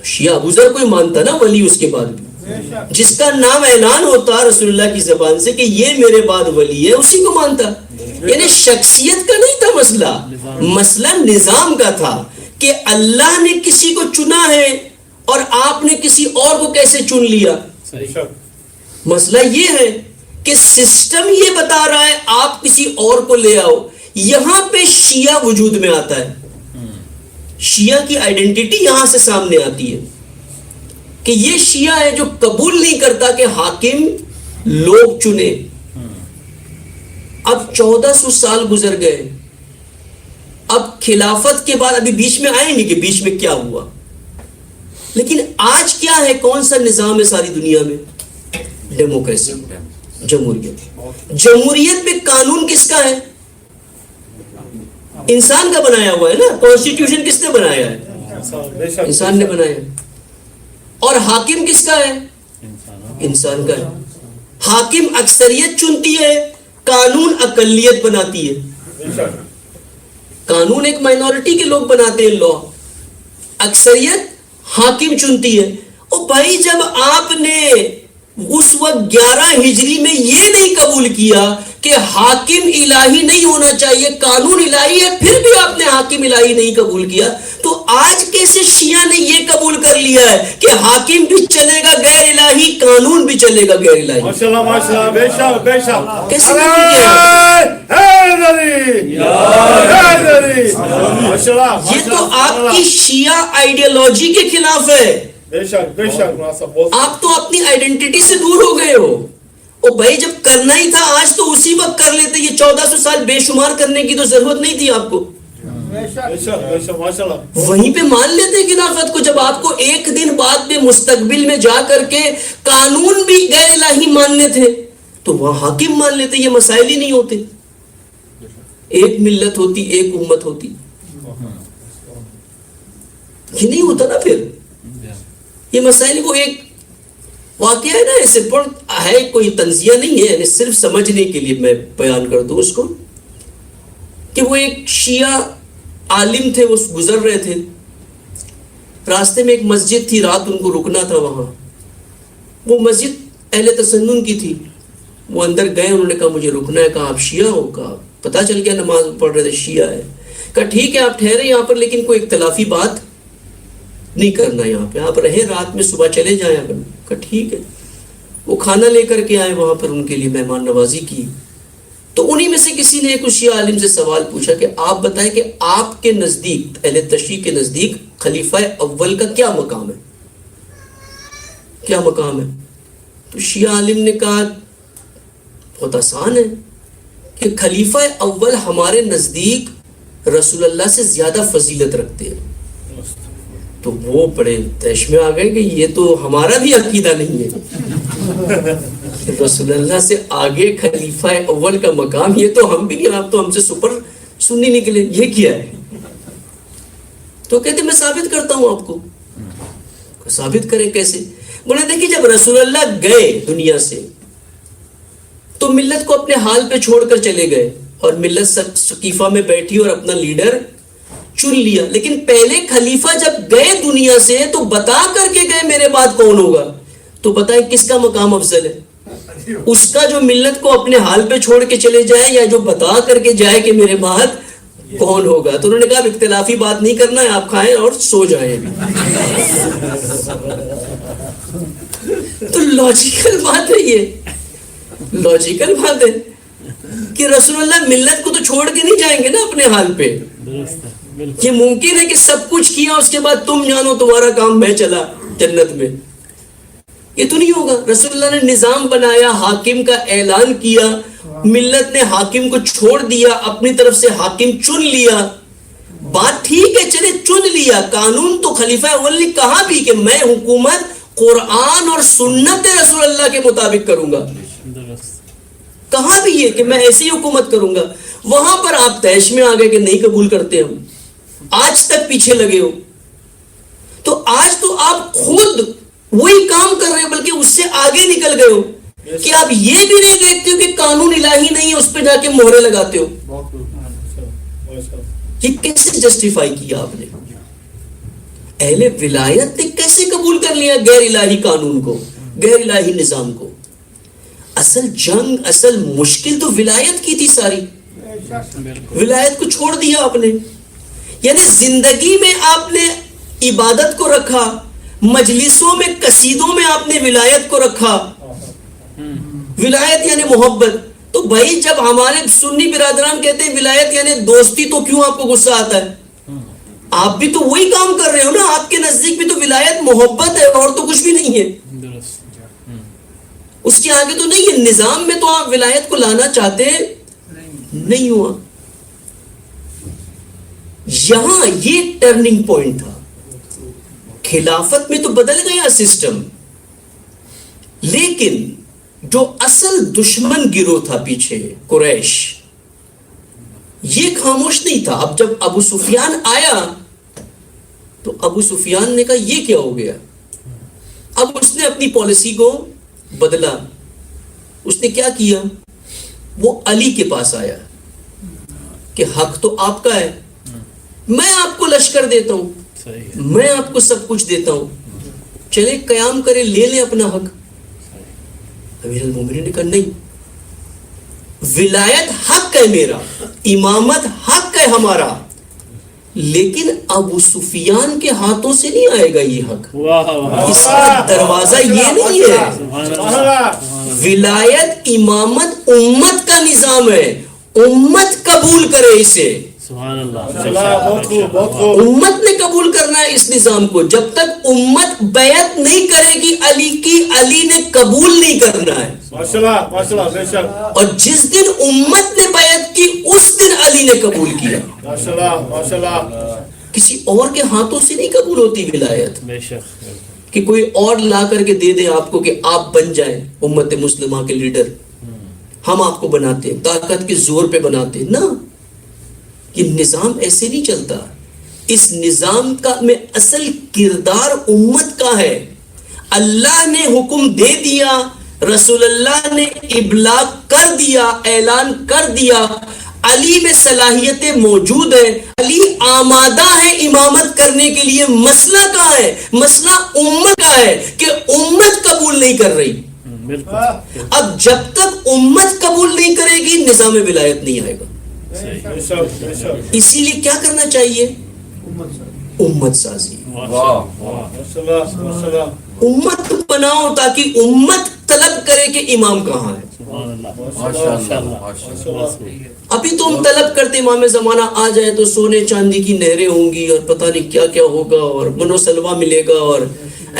Speaker 1: شیعہ ابو ذر کو ہی مانتا نا ولی. اس کے بعد بھی جس کا نام اعلان ہوتا رسول اللہ کی زبان سے کہ یہ میرے بعد ولی ہے، اسی کو مانتا. یعنی شخصیت کا نہیں تھا مسئلہ، مسئلہ نظام کا تھا کہ اللہ نے کسی کو چنا ہے اور آپ نے کسی اور کو کیسے چن لیا. مسئلہ یہ ہے کہ سسٹم یہ بتا رہا ہے آپ کسی اور کو لے آؤ. یہاں پہ شیعہ وجود میں آتا ہے. شیعہ کی آئیڈینٹی یہاں سے سامنے آتی ہے کہ یہ شیعہ ہے جو قبول نہیں کرتا کہ حاکم لوگ چنے. اب 1400 سال گزر گئے. اب خلافت کے بعد ابھی بیچ میں آئے نہیں کہ بیچ میں کیا ہوا، لیکن آج کیا ہے، کون سا نظام ہے ساری دنیا میں؟ ڈیموکریسی، جمہوریت. جمہوریت میں قانون کس کا ہے؟ انسان کا بنایا ہوا ہے نا. کانسٹیٹیوشن کس نے بنایا ہے؟ انسان نے بنایا. اور حاکم کس کا ہے؟ انسان کا ہے. حاکم اکثریت چنتی ہے، قانون اقلیت بناتی ہے. قانون ایک مائنورٹی کے لوگ بناتے ہیں، لا. اکثریت حاکم چنتی ہے. او بھائی، جب آپ نے اس وقت 11 ہجری میں یہ نہیں قبول کیا کہ حاکم الہی نہیں ہونا چاہیے، قانون الہی ہے، پھر بھی آپ نے حاکم الہی نہیں قبول کیا، تو آج کیسے شیعہ نے یہ قبول کر لیا ہے کہ حاکم بھی چلے گا غیر الہی، قانون بھی چلے گا غیر الہی؟
Speaker 4: ماشاءاللہ ماشاءاللہ بے شک بے شک.
Speaker 1: کیسے قبول کیا؟ یہ تو آپ کی شیعہ آئیڈیالوجی کے خلاف ہے.
Speaker 4: بے شک بے شک.
Speaker 1: آپ تو اپنی آئیڈینٹی سے دور ہو گئے ہو. او بھائی، جب کرنا ہی تھا آج تو اسی وقت کر لیتے. یہ 1400 سال بے شمار کرنے کی تو ضرورت نہیں تھی آپ کو. وہیں پہ مان لیتے خلافت کو. جب آپ کو ایک دن بعد میں مستقبل میں جا کر کے قانون بھی غیر الہی ماننے تھے تو وہاں حاکم مان لیتے. یہ مسائل ہی نہیں ہوتے. ایک ملت ہوتی، ایک امت ہوتی. یہ نہیں ہوتا نا پھر. یہ مسائل کو ایک واقعہ ہے نا، ایسے ہے، کوئی تنزیہ نہیں ہے، یعنی صرف سمجھنے کے لیے میں بیان کر دوں اس کو، کہ وہ ایک شیعہ عالم تھے. وہ گزر رہے تھے، راستے میں ایک مسجد تھی، رات ان کو رکنا تھا وہاں. وہ مسجد اہل تسنن کی تھی. وہ اندر گئے، انہوں نے کہا مجھے رکنا ہے. کہا آپ شیعہ ہو؟ کہا پتہ چل گیا نماز پڑھ رہے تھے شیعہ ہے. کہا ٹھیک ہے آپ ٹھہرے یہاں پر، لیکن کوئی اختلافی بات نہیں کرنا یہاں پہ، آپ رہیں رات میں، صبح چلے جائیں. کہا ٹھیک ہے. وہ کھانا لے کر کے آئے وہاں پر، ان کے لیے مہمان نوازی کی. تو انہی میں سے کسی نے ایک شیعہ عالم سے سوال پوچھا کہ آپ بتائیں کہ آپ کے نزدیک، اہل تشیع کے نزدیک، خلیفہ اول کا کیا مقام ہے؟ کیا مقام ہے؟ تو شیعہ عالم نے کہا بہت آسان ہے کہ خلیفہ اول ہمارے نزدیک رسول اللہ سے زیادہ فضیلت رکھتے ہیں. تو وہ بڑے تیش میں آ گئے کہ یہ تو ہمارا بھی عقیدہ نہیں ہے. رسول اللہ سے آگے خلیفہ اول کا مقام، یہ تو ہم بھی نہیں، آپ تو ہم سے سپر سنی نکلے، یہ کیا ہے؟ تو کہتے میں ثابت کرتا ہوں آپ کو. ثابت کریں کیسے؟ بولے دیکھیے، جب رسول اللہ گئے دنیا سے تو ملت کو اپنے حال پہ چھوڑ کر چلے گئے، اور ملت سقیفہ میں بیٹھی اور اپنا لیڈر چن لیا. لیکن پہلے خلیفہ جب گئے دنیا سے تو بتا کر کے گئے میرے بعد کون ہوگا. تو بتائیں کس کا مقام افضل ہے؟ اس کا جو ملت کو اپنے حال پہ چھوڑ کے چلے جائے، یا جو بتا کر کے جائے کہ میرے بعد کون ہوگا؟ تو انہوں نے کہا اختلافی بات نہیں کرنا ہے، آپ کھائیں اور سو جائیں ابھی۔ تو لاجیکل بات ہے، یہ لاجیکل بات ہے کہ رسول اللہ ملت کو تو چھوڑ کے نہیں جائیں گے نا اپنے حال پہ۔ یہ ممکن ہے کہ سب کچھ کیا اس کے بعد تم جانو تمہارا کام میں چلا جنت میں، یہ تو نہیں ہوگا۔ رسول اللہ نے نظام بنایا، حاکم کا اعلان کیا، ملت نے حاکم کو چھوڑ دیا، اپنی طرف سے حاکم چن لیا۔ بات ٹھیک ہے، چلے چن لیا، قانون تو خلیفہ اول نے کہا بھی کہ میں حکومت قرآن اور سنت رسول اللہ کے مطابق کروں گا، کہا بھی یہ کہ میں ایسی حکومت کروں گا۔ وہاں پر آپ تیش میں آ گئے کہ نہیں قبول کرتے، ہم آج تک پیچھے لگے ہو۔ تو آج تو آپ خود وہی کام کر رہے ہو، بلکہ اس سے آگے نکل گئے ہو کہ آپ یہ بھی نہیں دیکھتے ہو کہ قانون الہی نہیں ہے، اس پہ جا کے مہرے لگاتے ہو۔ یہ کیسے جسٹیفائی کیا آپ نے؟ اہل ولایت نے کیسے قبول کر لیا غیر الہی قانون کو، غیر الہی نظام کو؟ اصل جنگ، اصل مشکل تو ولایت کی تھی ساری۔ ولایت کو چھوڑ دیا آپ نے، یعنی زندگی میں آپ نے عبادت کو رکھا، مجلسوں میں قصیدوں میں آپ نے ولایت کو رکھا۔ ولایت یعنی محبت، تو بھائی جب ہمارے سنی برادران کہتے ہیں ولایت یعنی دوستی، تو کیوں آپ کو غصہ آتا ہے؟ آپ بھی تو وہی کام کر رہے ہو نا، آپ کے نزدیک بھی تو ولایت محبت ہے اور تو کچھ بھی نہیں ہے، اس کے آگے تو نہیں ہے۔ نظام میں تو آپ ولایت کو لانا چاہتے نہیں ہوا۔ یہاں یہ ٹرننگ پوائنٹ تھا۔ خلافت میں تو بدل گیا سسٹم، لیکن جو اصل دشمن گروہ تھا پیچھے قریش، یہ خاموش نہیں تھا۔ اب جب ابو سفیان آیا تو ابو سفیان نے کہا یہ کیا ہو گیا؟ اب اس نے اپنی پالیسی کو بدلا۔ اس نے کیا کیا؟ وہ علی کے پاس آیا کہ حق تو آپ کا ہے، میں آپ کو لشکر دیتا ہوں، میں آپ کو سب کچھ دیتا ہوں، چلے قیام کرے، لے لیں اپنا حق۔ امیر المومنین نے کہا نہیں، ولایت حق ہے میرا، امامت حق ہے ہمارا، لیکن ابو سفیان کے ہاتھوں سے نہیں آئے گا یہ حق، اس کا دروازہ یہ نہیں ہے۔ ولایت امامت امت کا نظام ہے، امت قبول کرے اسے، امت نے قبول کرنا ہے اس نظام کو۔ جب تک امت بیعت نہیں کرے گی علی کی، علی نے قبول نہیں کرنا ہے۔ اور جس دن امت نے بیعت کی اس دن علی نے قبول کیا۔ کسی اور کے ہاتھوں سے نہیں قبول ہوتی ولایت، کہ کوئی اور لا کر کے دے دے آپ کو کہ آپ بن جائیں امت مسلمہ کے لیڈر، ہم آپ کو بناتے ہیں، طاقت کے زور پہ بناتے ہیں، نہ، یہ نظام ایسے نہیں چلتا۔ اس نظام کا میں اصل کردار امت کا ہے۔ اللہ نے حکم دے دیا، رسول اللہ نے ابلاغ کر دیا، اعلان کر دیا، علی میں صلاحیتیں موجود ہیں، علی آمادہ ہے امامت کرنے کے لیے۔ مسئلہ کہاں ہے؟ مسئلہ امت کا ہے کہ امت قبول نہیں کر رہی۔ اب جب تک امت قبول نہیں کرے گی نظام ولایت نہیں آئے گا۔ اسی لیے کیا کرنا چاہیے؟ امت سازی، امت بناؤ تاکہ امت طلب کرے کہ امام کہاں ہے۔ ابھی تو ہم طلب کرتے امام زمانہ آ جائے تو سونے چاندی کی نہریں ہوں گی اور پتہ نہیں کیا کیا ہوگا، اور منو سلوا ملے گا، اور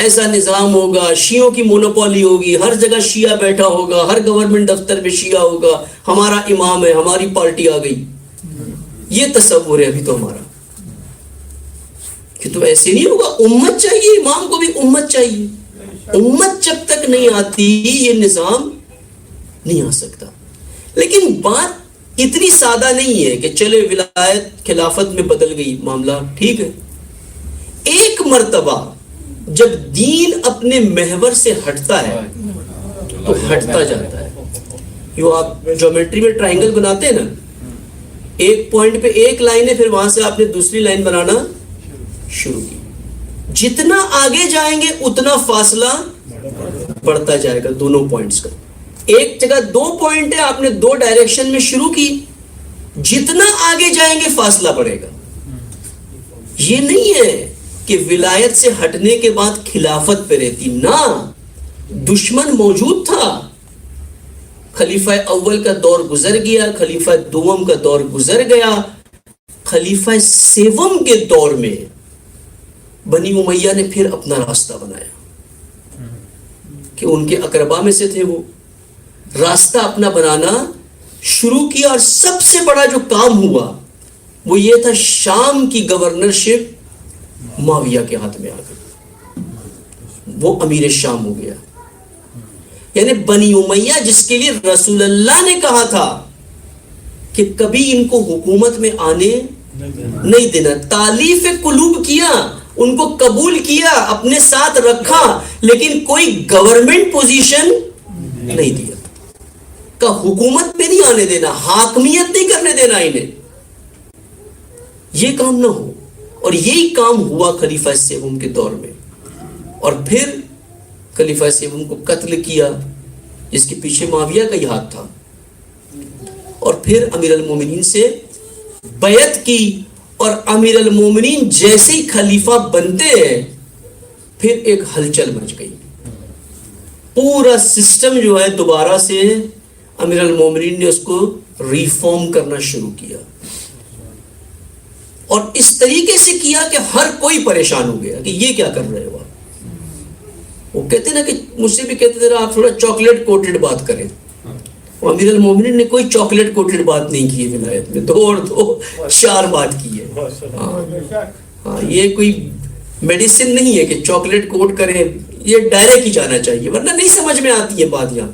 Speaker 1: ایسا نظام ہوگا، شیعوں کی مونوپولی ہوگی، ہر جگہ شیعہ بیٹھا ہوگا، ہر گورنمنٹ دفتر میں شیعہ ہوگا، ہمارا امام ہے، ہماری پارٹی آ گئی۔ یہ تصور ہے ابھی تو ہمارا کہ تو ایسے نہیں ہوگا، امت چاہیے، امام کو بھی امت چاہیے۔ امت جب تک نہیں آتی یہ نظام نہیں آ سکتا۔ لیکن بات اتنی سادہ نہیں ہے کہ چلے ولایت خلافت میں بدل گئی معاملہ، ٹھیک ہے۔ ایک مرتبہ جب دین اپنے محور سے ہٹتا ہے تو ہٹتا جاتا ہے۔ جو آپ جیومیٹری میں ٹرائنگل بناتے ہیں نا، ایک پوائنٹ پہ ایک لائن ہے، پھر وہاں سے آپ نے دوسری لائن بنانا شروع کی، جتنا آگے جائیں گے اتنا فاصلہ بڑھتا جائے گا دونوں پوائنٹس کا۔ ایک جگہ دو پوائنٹ ہے، آپ نے دو ڈائریکشن میں شروع کی، جتنا آگے جائیں گے فاصلہ بڑھے گا. یہ نہیں ہے کہ ولایت سے ہٹنے کے بعد خلافت پہ رہتی، نہ، دشمن موجود تھا. خلیفہ اول کا دور گزر گیا، خلیفہ دوم کا دور گزر گیا، خلیفہ سیوم کے دور میں بنی امیہ نے پھر اپنا راستہ بنایا کہ ان کے اقربا میں سے تھے، وہ راستہ اپنا بنانا شروع کیا. اور سب سے بڑا جو کام ہوا وہ یہ تھا، شام کی گورنرشپ معاویہ کے ہاتھ میں آ گئی، وہ امیر شام ہو گیا. یعنی بنی امیہ جس کے لیے رسول اللہ نے کہا تھا کہ کبھی ان کو حکومت میں آنے نہیں دینا، تالیف قلوب کیا، ان کو قبول کیا، اپنے ساتھ رکھا، لیکن کوئی گورنمنٹ پوزیشن نہیں دیا، کا حکومت پہ نہیں آنے دینا، حاکمیت نہیں کرنے دینا انہیں، یہ کام نہ ہو. اور یہی کام ہوا خلیفہ سیوم کے دور میں. اور پھر خلیفہ سیوم کو قتل کیا، جس کے پیچھے معاویہ کا ہی ہاتھ تھا. اور پھر امیر المومنین سے بیعت کی، اور امیر المومنین جیسے ہی خلیفہ بنتے ہیں پھر ایک ہلچل مچ گئی. پورا سسٹم جو ہے دوبارہ سے امیر المومنین نے اس کو ریفارم کرنا شروع کیا، اور اس طریقے سے کیا کہ ہر کوئی پریشان ہو گیا کہ یہ کیا کر رہے ہو. وہ کہتے نا کہ مجھ سے بھی کہتے تھے آپ تھوڑا چاکلیٹ کوٹڈ بات کریں. اور امیر المومنین نے کوئی چاکلیٹ کوٹڈ بات نہیں کی ہے ولایت میں، 2 اور 2 4 بات کی ہے. ہاں یہ کوئی میڈیسن نہیں ہے کہ چاکلیٹ کوٹ کریں، یہ ڈائریکٹ ہی جانا چاہیے، ورنہ نہیں سمجھ میں آتی ہے بات. یہاں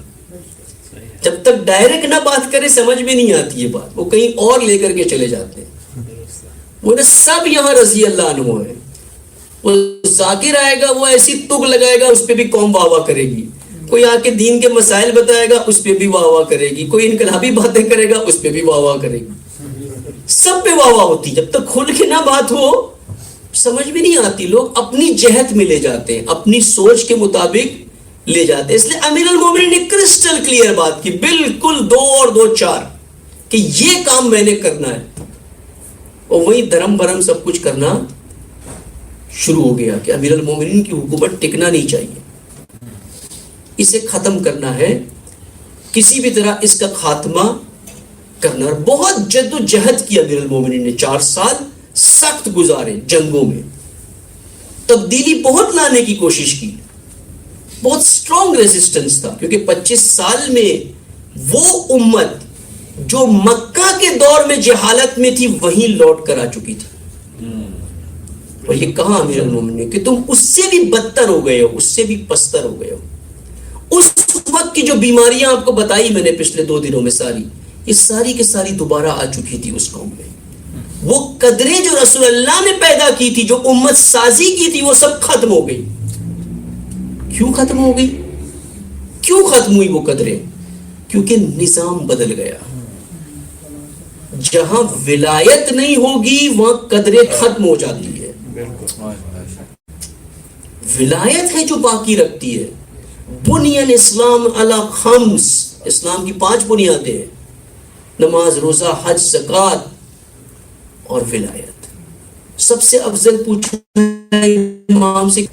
Speaker 1: جب تک ڈائریکٹ نہ بات کرے سمجھ میں نہیں آتی ہے بات، وہ کہیں اور لے کر کے چلے جاتے ہیں. وہ سب یہاں رضی اللہ عنہ ہے. وہ ذاکر آئے گا، وہ ایسی تگ لگائے گا، اس پہ بھی قوم واہ واہ کرے گی. کوئی آ کے دین کے مسائل بتائے گا، اس پہ بھی واہ واہ کرے گی. کوئی انقلابی باتیں کرے گا، اس پہ بھی واہ واہ کرے گی. سب پہ واہ واہ ہوتی. جب تک کھل کے نہ بات ہو سمجھ میں نہیں آتی. لوگ اپنی جہت میں لے جاتے ہیں، اپنی سوچ کے مطابق لے جاتے ہیں. اس لیے امیر المومنین نے کرسٹل کلیئر بات کی، بالکل 2 اور 2 4، کہ یہ کام میں نے کرنا ہے. اور وہی دھرم برم سب کچھ کرنا شروع ہو گیا کہ امیر المومنین کی حکومت ٹکنا نہیں چاہیے، اسے ختم کرنا ہے، کسی بھی طرح اس کا خاتمہ کرنا. اور بہت جد و جہد کی امیر المومنین نے، 4 سال سخت گزارے جنگوں میں، تبدیلی بہت لانے کی کوشش کی، بہت سٹرونگ ریزسٹنس تھا. کیونکہ 25 سال میں وہ امت جو مکہ کے دور میں جہالت میں تھی وہیں لوٹ کر آ چکی تھی. اور یہ کہا امیر المومنین نے کہ تم اس سے بھی بدتر ہو گئے ہو، اس سے بھی پستر ہو گئے ہو. اس وقت کی جو بیماریاں آپ کو بتائی میں نے پچھلے 2 دنوں میں، ساری یہ ساری کے ساری دوبارہ آ چکی تھی اس قوم میں. وہ قدریں جو رسول اللہ نے پیدا کی تھی، جو امت سازی کی تھی، وہ سب ختم ہو گئی. کیوں ختم ہو گئی؟ کیوں ختم ہوئی وہ قدریں؟ کیونکہ نظام بدل گیا. جہاں ولایت نہیں ہوگی وہاں قدریں ختم ہو جاتی ہے. ولایت ہے جو باقی رکھتی ہے. بنی الاسلام علی 5، اسلام کی 5 بنیادیں ہیں: نماز، روزہ، حج، زکوٰۃ اور ولایت. سب سے افضل پوچھا امام سے،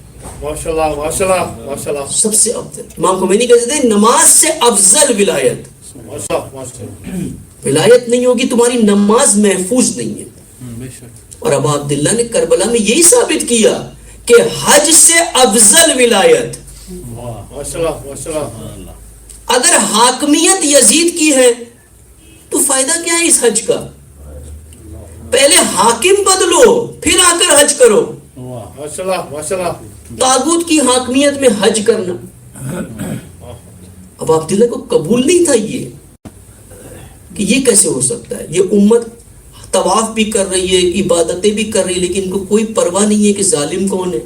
Speaker 4: ماشاءاللہ ماشاءاللہ ماشاءاللہ،
Speaker 1: سب سے افضل امام خمینی کہتے ہیں نماز سے افضل ولایت. ولایت نہیں ہوگی تمہاری نماز محفوظ نہیں ہے. اور ابا عبداللہ نے کربلا میں یہی ثابت کیا کہ حج سے افضل ولایت. اگر حاکمیت یزید کی ہے تو فائدہ کیا ہے اس حج کا؟ پہلے حاکم بدلو پھر آ کر حج کرو. طاغوت کی حاکمیت میں حج کرنا اب عبداللہ کو قبول نہیں تھا یہ کہ یہ کیسے ہو سکتا ہے. یہ امت طواف بھی کر رہی ہے، عبادتیں بھی کر رہی ہے، لیکن ان کو کوئی پرواہ نہیں ہے کہ ظالم کون ہے،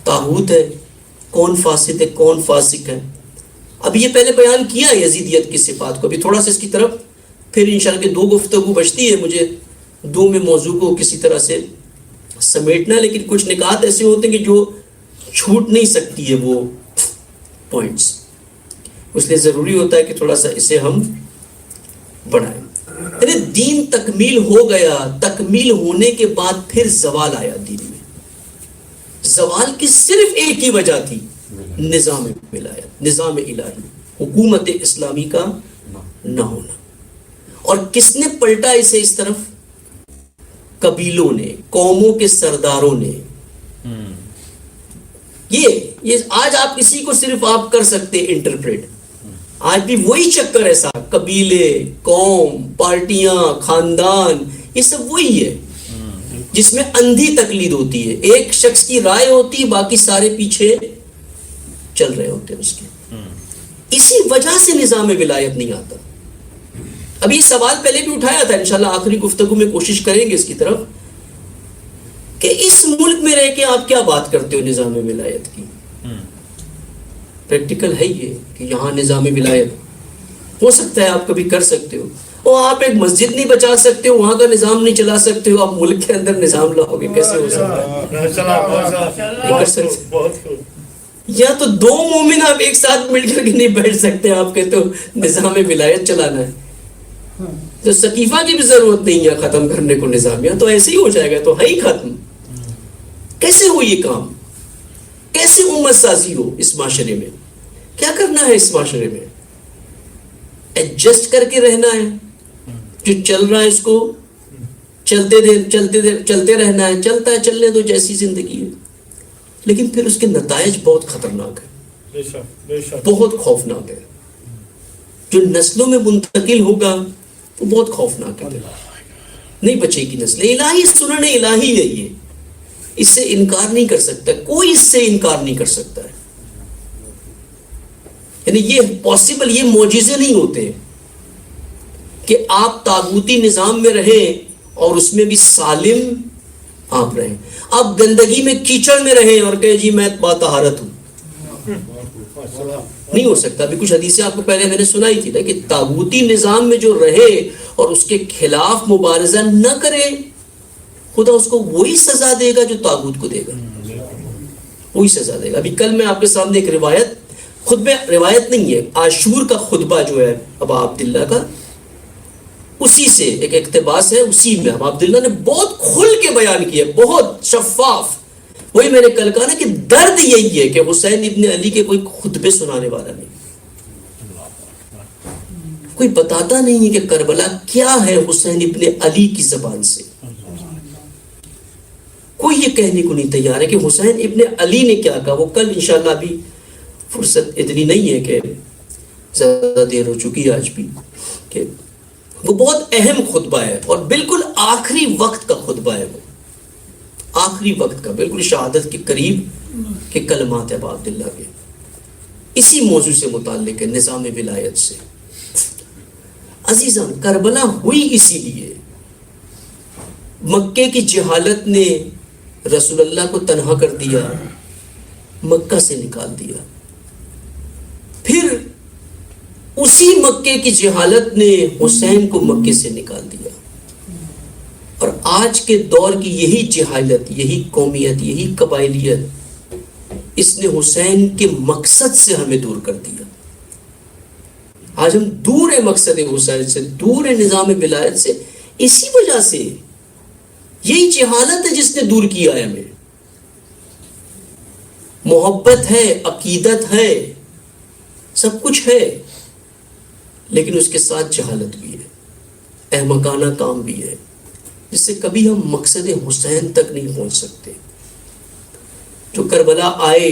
Speaker 1: طاغوت ہے، کون فاسد ہے، کون فاسق ہے. اب یہ پہلے بیان کیا یزیدیت کی صفات کو. ابھی تھوڑا سا اس کی طرف پھر انشاءاللہ کہ 2 گفتگو بچتی ہے، مجھے 2 میں موضوع کو کسی طرح سے سمیٹنا ہے، لیکن کچھ نکات ایسے ہوتے ہیں کہ جو چھوٹ نہیں سکتی ہے وہ پوائنٹس. اس لیے ضروری ہوتا ہے کہ تھوڑا سا اسے ہم بڑھائیں. یعنی دین تکمیل ہو گیا، تکمیل ہونے کے بعد پھر زوال آیا دین میں. زوال کی صرف ایک ہی وجہ تھی، نظام ولایت، نظام الہی، حکومت اسلامی کا نہ ہونا. اور کس نے پلٹا اسے اس طرف؟ قبیلوں نے، قوموں کے سرداروں نے. یہ آج آپ کسی کو صرف آپ کر سکتے انٹرپریٹ. آج بھی وہی چکر ہے صاحب، قبیلے، قوم، پارٹیاں، خاندان، یہ سب وہی ہے جس میں اندھی تقلید ہوتی ہے. ایک شخص کی رائے ہوتی ہے، باقی سارے پیچھے چل رہے ہوتے ہیں اس کے. اسی وجہ سے نظام ولایت نہیں آتا. اب یہ سوال پہلے بھی اٹھایا تھا، انشاءاللہ آخری گفتگو میں کوشش کریں گے اس کی طرف، کہ اس ملک میں رہ کے آپ کیا بات کرتے ہو نظام ولایت کی. پریکٹیکل ہے یہ کہ یہاں نظام ولایت ہو سکتا ہے، آپ کبھی کر سکتے ہو، اور آپ ایک مسجد نہیں بچا سکتے ہو، وہاں کا نظام نہیں چلا سکتے ہو، آپ ملک کے اندر نظام لاؤ گے، کیسے ہو سکتا ہے؟ یا تو دو مومن آپ ایک ساتھ مل کر کے نہیں بیٹھ سکتے، آپ کہتے ہو نظام ولایت چلانا ہے. تو سقیفہ کی بھی ضرورت نہیں ہے ختم کرنے کو نظامیہ، تو ایسے ہی ہو جائے گا، تو ہے ہی ختم. کیسے ہو یہ کام؟ کیسے امت سازی ہو اس معاشرے میں؟ کیا کرنا ہے اس معاشرے میں؟ ایڈجسٹ کر کے رہنا ہے، جو چل رہا ہے اس کو چلتے رہنا ہے، چلتا ہے چلنے دو، جیسی زندگی ہے. لیکن پھر اس کے نتائج بہت خطرناک ہیں، بہت خوفناک ہے. جو نسلوں میں منتقل ہوگا وہ بہت خوفناک ہے. نہیں بچے گی نسل. الہی سنن الہی ہے یہ، اس سے انکار نہیں کر سکتا کوئی، اس سے انکار نہیں کر سکتا ہے. یعنی یہ پاسبل، یہ معجزے نہیں ہوتے کہ آپ طاغوتی نظام میں رہیں اور اس میں بھی سالم آپ رہیں. آپ گندگی میں کیچڑ میں رہیں اور کہیں جی میں باطہارت ہوں، نہیں ہو سکتا. ابھی کچھ حدیثیں آپ کو پہلے میں نے سنائی تھی نا کہ طاغوتی نظام میں جو رہے اور اس کے خلاف مبارزہ نہ کرے، خدا اس کو وہی سزا دے گا جو طاغوت کو دے گا، وہی سزا دے گا. ابھی کل میں آپ کے سامنے ایک روایت، خطبہ روایت نہیں ہے، عاشور کا خطبہ جو ہے ابا عبداللہ کا، اسی سے ایک اقتباس ہے، اسی میں ابا عبداللہ نے بہت کھل کے بیان کیا، بہت شفاف. وہی میں نے کل کہا نا کہ درد یہی ہے کہ حسین ابن علی کے کوئی خطبے سنانے والا نہیں، کوئی بتاتا نہیں ہے کہ کربلا کیا ہے حسین ابن علی کی زبان سے. کوئی یہ کہنے کو نہیں تیار ہے کہ حسین ابن علی نے کیا کہا. وہ کل انشاءاللہ بھی فرصت اتنی نہیں ہے کہ زیادہ دیر ہو چکی آج بھی، کہ وہ بہت اہم خطبہ ہے اور بالکل آخری وقت کا خطبہ ہے. وہ آخری وقت کا، بالکل شہادت کے قریب کے کلمات ابا عبداللہ کے، اسی موضوع سے متعلق ہے، نظام ولایت سے. عزیزان، کربلا ہوئی اسی لیے، مکے کی جہالت نے رسول اللہ کو تنہا کر دیا، مکہ سے نکال دیا. پھر اسی مکے کی جہالت نے حسین کو مکے سے نکال دیا. اور آج کے دور کی یہی جہالت، یہی قومیت، یہی قبائلیت، اس نے حسین کے مقصد سے ہمیں دور کر دیا. آج ہم دور ہیں مقصد حسین سے، دور ہیں نظام ولایت سے، اسی وجہ سے. یہی جہالت ہے جس نے دور کیا ہے ہمیں. محبت ہے، عقیدت ہے، سب کچھ ہے، لیکن اس کے ساتھ جہالت بھی ہے، احمقانہ کام بھی ہے، جس سے کبھی ہم مقصد حسین تک نہیں پہنچ سکتے. جو کربلا آئے،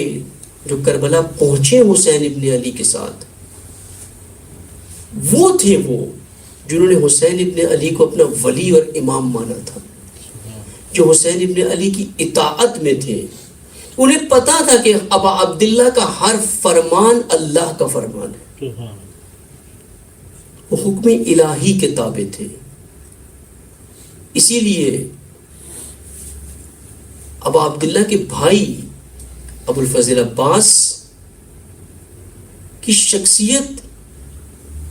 Speaker 1: جو کربلا پہنچے حسین ابن علی کے ساتھ، وہ تھے وہ جنہوں نے حسین ابن علی کو اپنا ولی اور امام مانا تھا، جو حسین ابن علی کی اطاعت میں تھے. انہیں پتا تھا کہ ابا عبداللہ کا ہر فرمان اللہ کا فرمان ہے، وہ حکم الہی کے تابع تھے. اسی لیے ابا عبداللہ کے بھائی ابو الفضل عباس کی شخصیت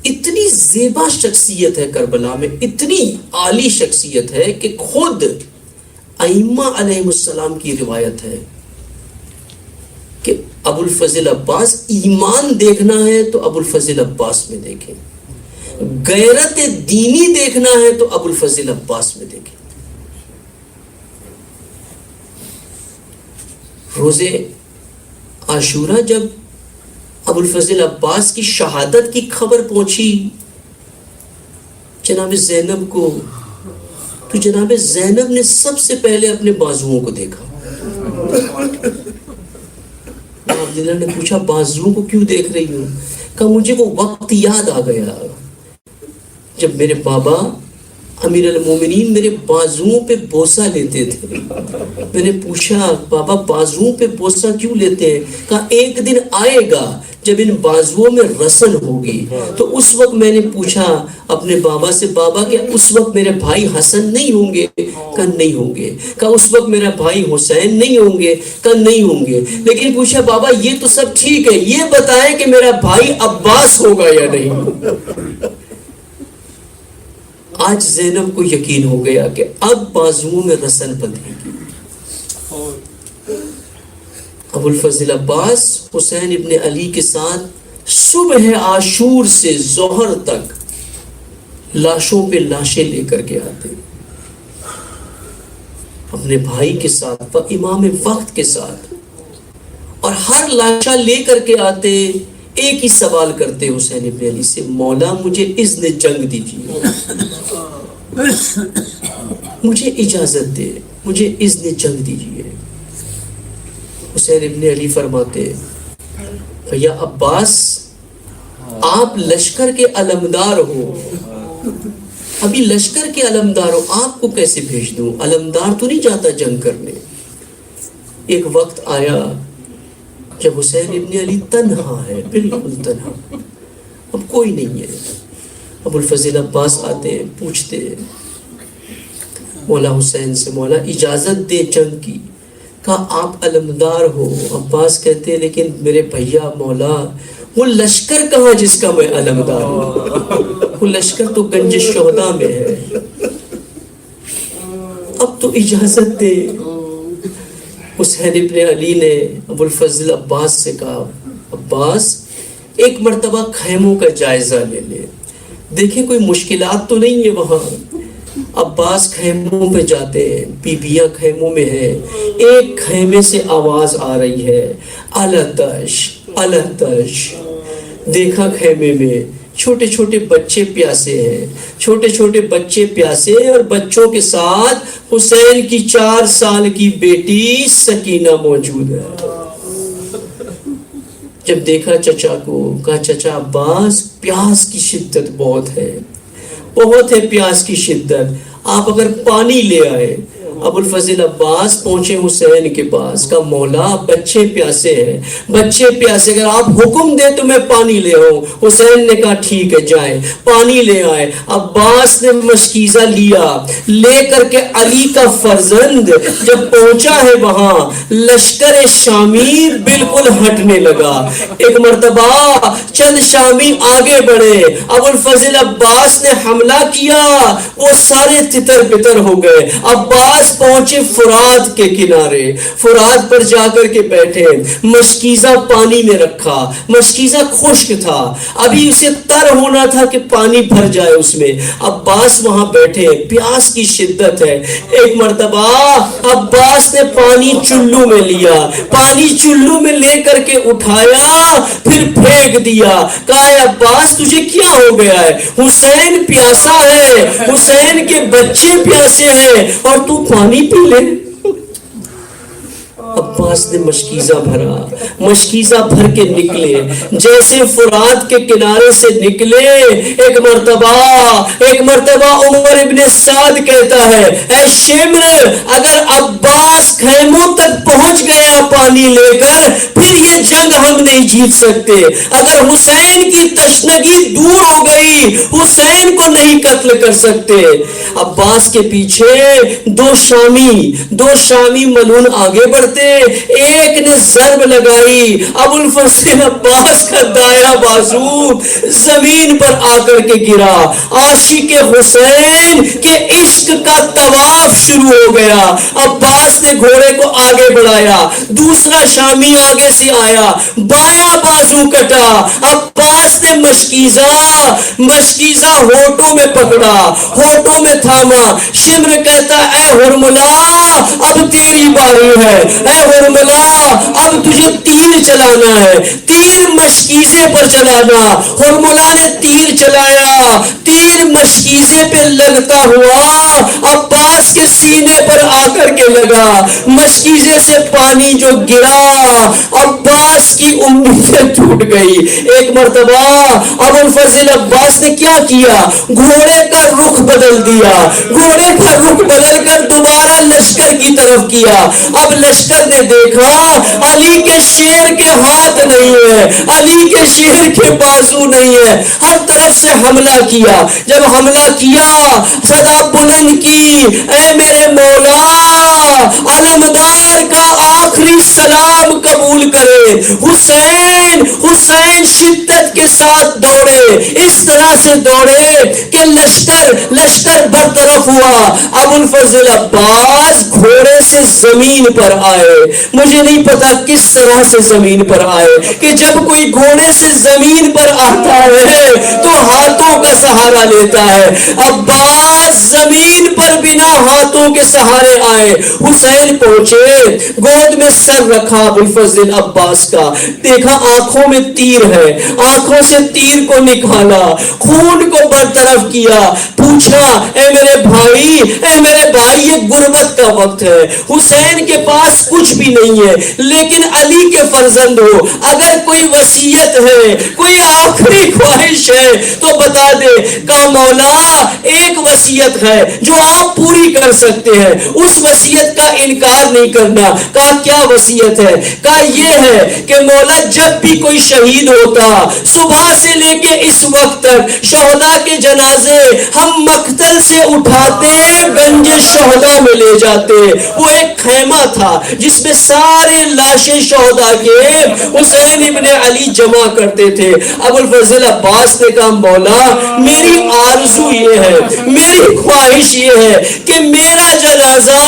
Speaker 1: اتنی زیبا شخصیت ہے، کربلا میں اتنی عالی شخصیت ہے کہ خود ائمہ علیہ السلام کی روایت ہے کہ ابو الفضل عباس، ایمان دیکھنا ہے تو ابو الفضل عباس میں دیکھیں، غیرت دینی دیکھنا ہے تو ابو الفضل عباس میں دیکھیں. روزے عاشورہ جب ابو الفضل عباس کی شہادت کی خبر پہنچی جناب زینب کو، تو جناب زینب نے سب سے پہلے اپنے بازوؤں کو دیکھا. عبداللہ نے پوچھا بازوؤں کو کیوں دیکھ رہی ہوں؟ کہا مجھے وہ وقت یاد آ گیا جب میرے بابا امیر المومنین میرے بازوؤں پہ بوسہ لیتے تھے. میں نے پوچھا بابا بازوؤں پہ بوسہ کیوں لیتے ہیں؟ کہا ایک دن آئے گا جب ان بازوؤں میں رسن ہوگی. تو اس وقت میں نے پوچھا اپنے بابا سے، بابا کہ اس وقت میرے بھائی حسن نہیں ہوں گے؟ کہا نہیں ہوں گے. کہا اس وقت میرا بھائی حسین نہیں ہوں گے؟ کہا نہیں ہوں گے. لیکن پوچھا بابا یہ تو سب ٹھیک ہے، یہ بتائیں کہ میرا بھائی عباس ہوگا یا نہیں؟ آج زینب کو یقین ہو گیا کہ اب بازوؤں میں رسن بندھے گی. ابو الفضل عباس حسین ابن علی کے ساتھ صبح عاشور سے ظہر تک لاشوں پہ لاشیں لے کر کے آتے، اپنے بھائی کے ساتھ، امام وقت کے ساتھ، اور ہر لاشا لے کر کے آتے. ایک ہی سوال کرتے حسین ابن علی سے، مولا مجھے اذن جنگ دیجیے، مجھے اجازت دے، مجھے اذن جنگ دیجیے. حسین ابن علی فرماتے بھیا عباس آپ لشکر کے علمدار ہو، ابھی لشکر کے علمدار ہو، آپ کو کیسے بھیج دوں؟ علمدار تو نہیں جاتا جنگ کرنے. ایک وقت آیا جب حسین ابن علی تنہا ہے، بالکل تنہا، اب کوئی نہیں ہے. ابو الفضل عباس آتے، پوچھتے مولا حسین سے، مولا اجازت دے جنگ کی. کہا آپ علمدار ہو. عباس کہتے لیکن میرے بھیا مولا وہ لشکر کہاں جس کا میں علمدار ہوں؟ وہ لشکر تو گنج شہداء میں ہے، اب تو اجازت دے. حسین ابن علی نے ابو الفضل عباس سے کہا عباس ایک مرتبہ خیموں کا جائزہ لے لے، دیکھیں کوئی مشکلات تو نہیں ہے وہاں. عباس خیموں پہ جاتے ہیں، بیبیاں خیموں میں ہیں. ایک خیمے سے آواز آ رہی ہے التش التش. دیکھا خیمے میں چھوٹے چھوٹے بچے پیاسے ہیں، چھوٹے چھوٹے بچے پیاسے ہیں، اور بچوں کے ساتھ حسین کی 4 سال کی بیٹی سکینہ موجود ہے. جب دیکھا چچا کو، کہا چچا عباس پیاس کی شدت بہت ہے، بہت ہے پیاس کی شدت، آپ اگر پانی لے آئے. ابو الفضل عباس پہنچے حسین کے پاس، کہا مولا بچے پیاسے ہیں، بچے پیاسے، اگر آپ حکم دے تو میں پانی لے آؤں. حسین نے کہا ٹھیک ہے جائیں. پانی لے آئے. عباس نے مشکیزہ لیا، لے کر کے علی کا فرزند جب پہنچا ہے وہاں، لشکر شامی بالکل ہٹنے لگا. ایک مرتبہ چند شامی آگے بڑھے، ابو الفضل عباس نے حملہ کیا، وہ سارے تتر بتر ہو گئے. عباس پہنچے فرات کے کنارے، فرات پر جا کر کے بیٹھے، مشکیزہ پانی میں رکھا. مشکیزہ خشک تھا، ابھی اسے تر ہونا تھا کہ پانی بھر جائے اس میں. عباس وہاں بیٹھے، پیاس کی شدت ہے. ایک مرتبہ عباس نے پانی چلو میں لیا، پانی چلو میں لے کر کے اٹھایا، پھر پھینک دیا. کہا عباس تجھے کیا ہو گیا ہے؟ حسین پیاسا ہے، حسین کے بچے پیاسے ہیں، اور تو پانی پی لے. عباس نے مشکیزہ بھرا، مشکیزہ بھر کے نکلے. جیسے فرات کے کنارے سے نکلے، ایک مرتبہ عمر ابن سعد کہتا ہے اے شمر، اگر عباس خیموں تک پہنچ گیا پانی لے کر، پھر یہ جنگ ہم نہیں جیت سکتے. اگر حسین کی تشنگی دور ہو گئی، حسین کو نہیں قتل کر سکتے. عباس کے پیچھے دو شامی ملون آگے بڑھتے نے ایک نے ضرب لگائی، ابو الفضل عباس کا دایاں بازو زمین پر آ کر کے گرا. عاشق حسین کے عشق کا طواف شروع ہو گیا. عباس نے گھوڑے کو آگے بڑھایا، دوسرا شامی آگے سے آیا، بایاں بازو کٹا. عباس نے مشکیزہ ہونٹوں میں پکڑا، ہونٹوں میں تھاما. شمر کہتا اے ہرملا اب تیری باری ہے، اے ہرملا اب تجھے تیر چلانا ہے، تیر مشکیزے پر چلانا. ہرملا نے تیر چلایا، تیر مشکیزے پہ لگتا ہوا عباس کے سینے پر آ کر کے لگا. مشکیزے سے پانی جو گرا، عباس کی امیدیں ٹوٹ گئی. ایک مرتبہ ابو الفضل عباس نے کیا کیا؟ گھوڑے کا رخ بدل دیا، گھوڑے کا رخ بدل کر دوبارہ لشکر کی طرف کیا. اب لشکر نے دیکھا علی کے شیر کے ہاتھ نہیں ہے، علی کے شیر کے بازو نہیں ہے. ہر طرف سے حملہ کیا. جب حملہ کیا صدا بلند کی، اے میرے مولا علمدار کا آخری سلام قبول کرے. حسین حسین شدت کے ساتھ دوڑے، اس طرح سے دوڑے کہ لشکر برطرف ہوا. ابو الفضل عباس گھوڑے سے زمین پر آئے. مجھے نہیں پتا کس طرح سے زمین پر آئے، کہ جب کوئی گھوڑے سے زمین پر آتا ہے تو ہاتھوں کا سہارا لیتا ہے. عباس زمین پر بنا ہاتھوں کے سہارے آئے. حسین پہنچے، گود میں سر رکھا ابو الفضل عباس کا، دیکھا آنکھوں میں تیر ہے، آنکھوں سے تیر کو نکالا، خون کو برطرف کیا. پوچھا اے میرے بھائی یہ غربت کا وقت ہے، حسین کے پاس کچھ بھی نہیں ہے، لیکن علی کے فرزند ہو، اگر کوئی وصیت ہے، کوئی آخری خواہش ہے تو بتا دے. کہا مولا ایک وصیت ہے جو آپ پوری کر سکتے ہیں، اس وصیت کا انکار نہیں کرنا. کہا کیا وصیت ہے؟ کہا یہ ہے کہ مولا جب بھی کوئی شہید ہوتا صبح سے لے کے اس وقت تک شہداء کے جنازے ہم مقتل سے اٹھاتے گنج شہداء میں لے جاتے. وہ ایک خیمہ تھا جس میں سارے لاشیں شہداء کے حسین ابن علی جمع کرتے تھے. ابو الفضل عباس نے کہا مولا میری آرزو یہ ہے، میری خواہش یہ ہے کہ میرا جنازہ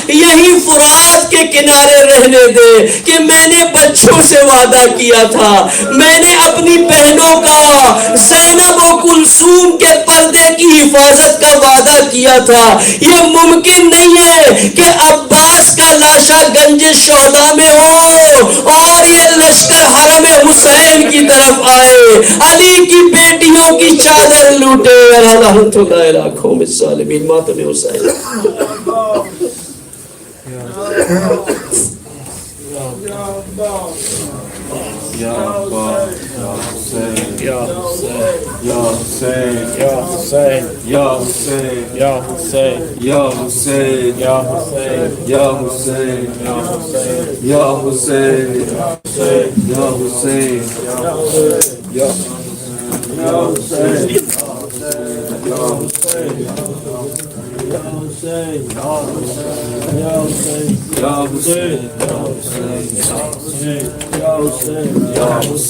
Speaker 1: یہی فرات کے کنارے رہنے دے، کہ میں نے بچوں سے وعدہ کیا تھا، میں نے اپنی بہنوں کا زینب و کلثوم کے پردے کی حفاظت کا وعدہ کیا تھا. یہ ممکن نہیں ہے کہ عباس کا لاشا گنج شہداء میں ہو اور یہ لشکر حرم حسین کی طرف آئے، علی کی بیٹیوں کی چادر لوٹے. رحمت اللہ علیہ قوم الظالمین. ماتم حسین.
Speaker 4: Ya Hussein, Ya Hussein, Ya Hussein, Ya Hussein, Ya Hussein, Ya Hussein, Ya Hussein, Ya Hussein, Ya Hussein, Ya Hussein, Ya Hussein, Ya Hussein, Ya Hussein, Ya Ya Hussein, Ya Hussein, Ya Hussein, Ya Hussein, Ya Hussein, Ya Hussein, Ya Hussein, Ya Hussein, Ya Hussein, Ya Hussein.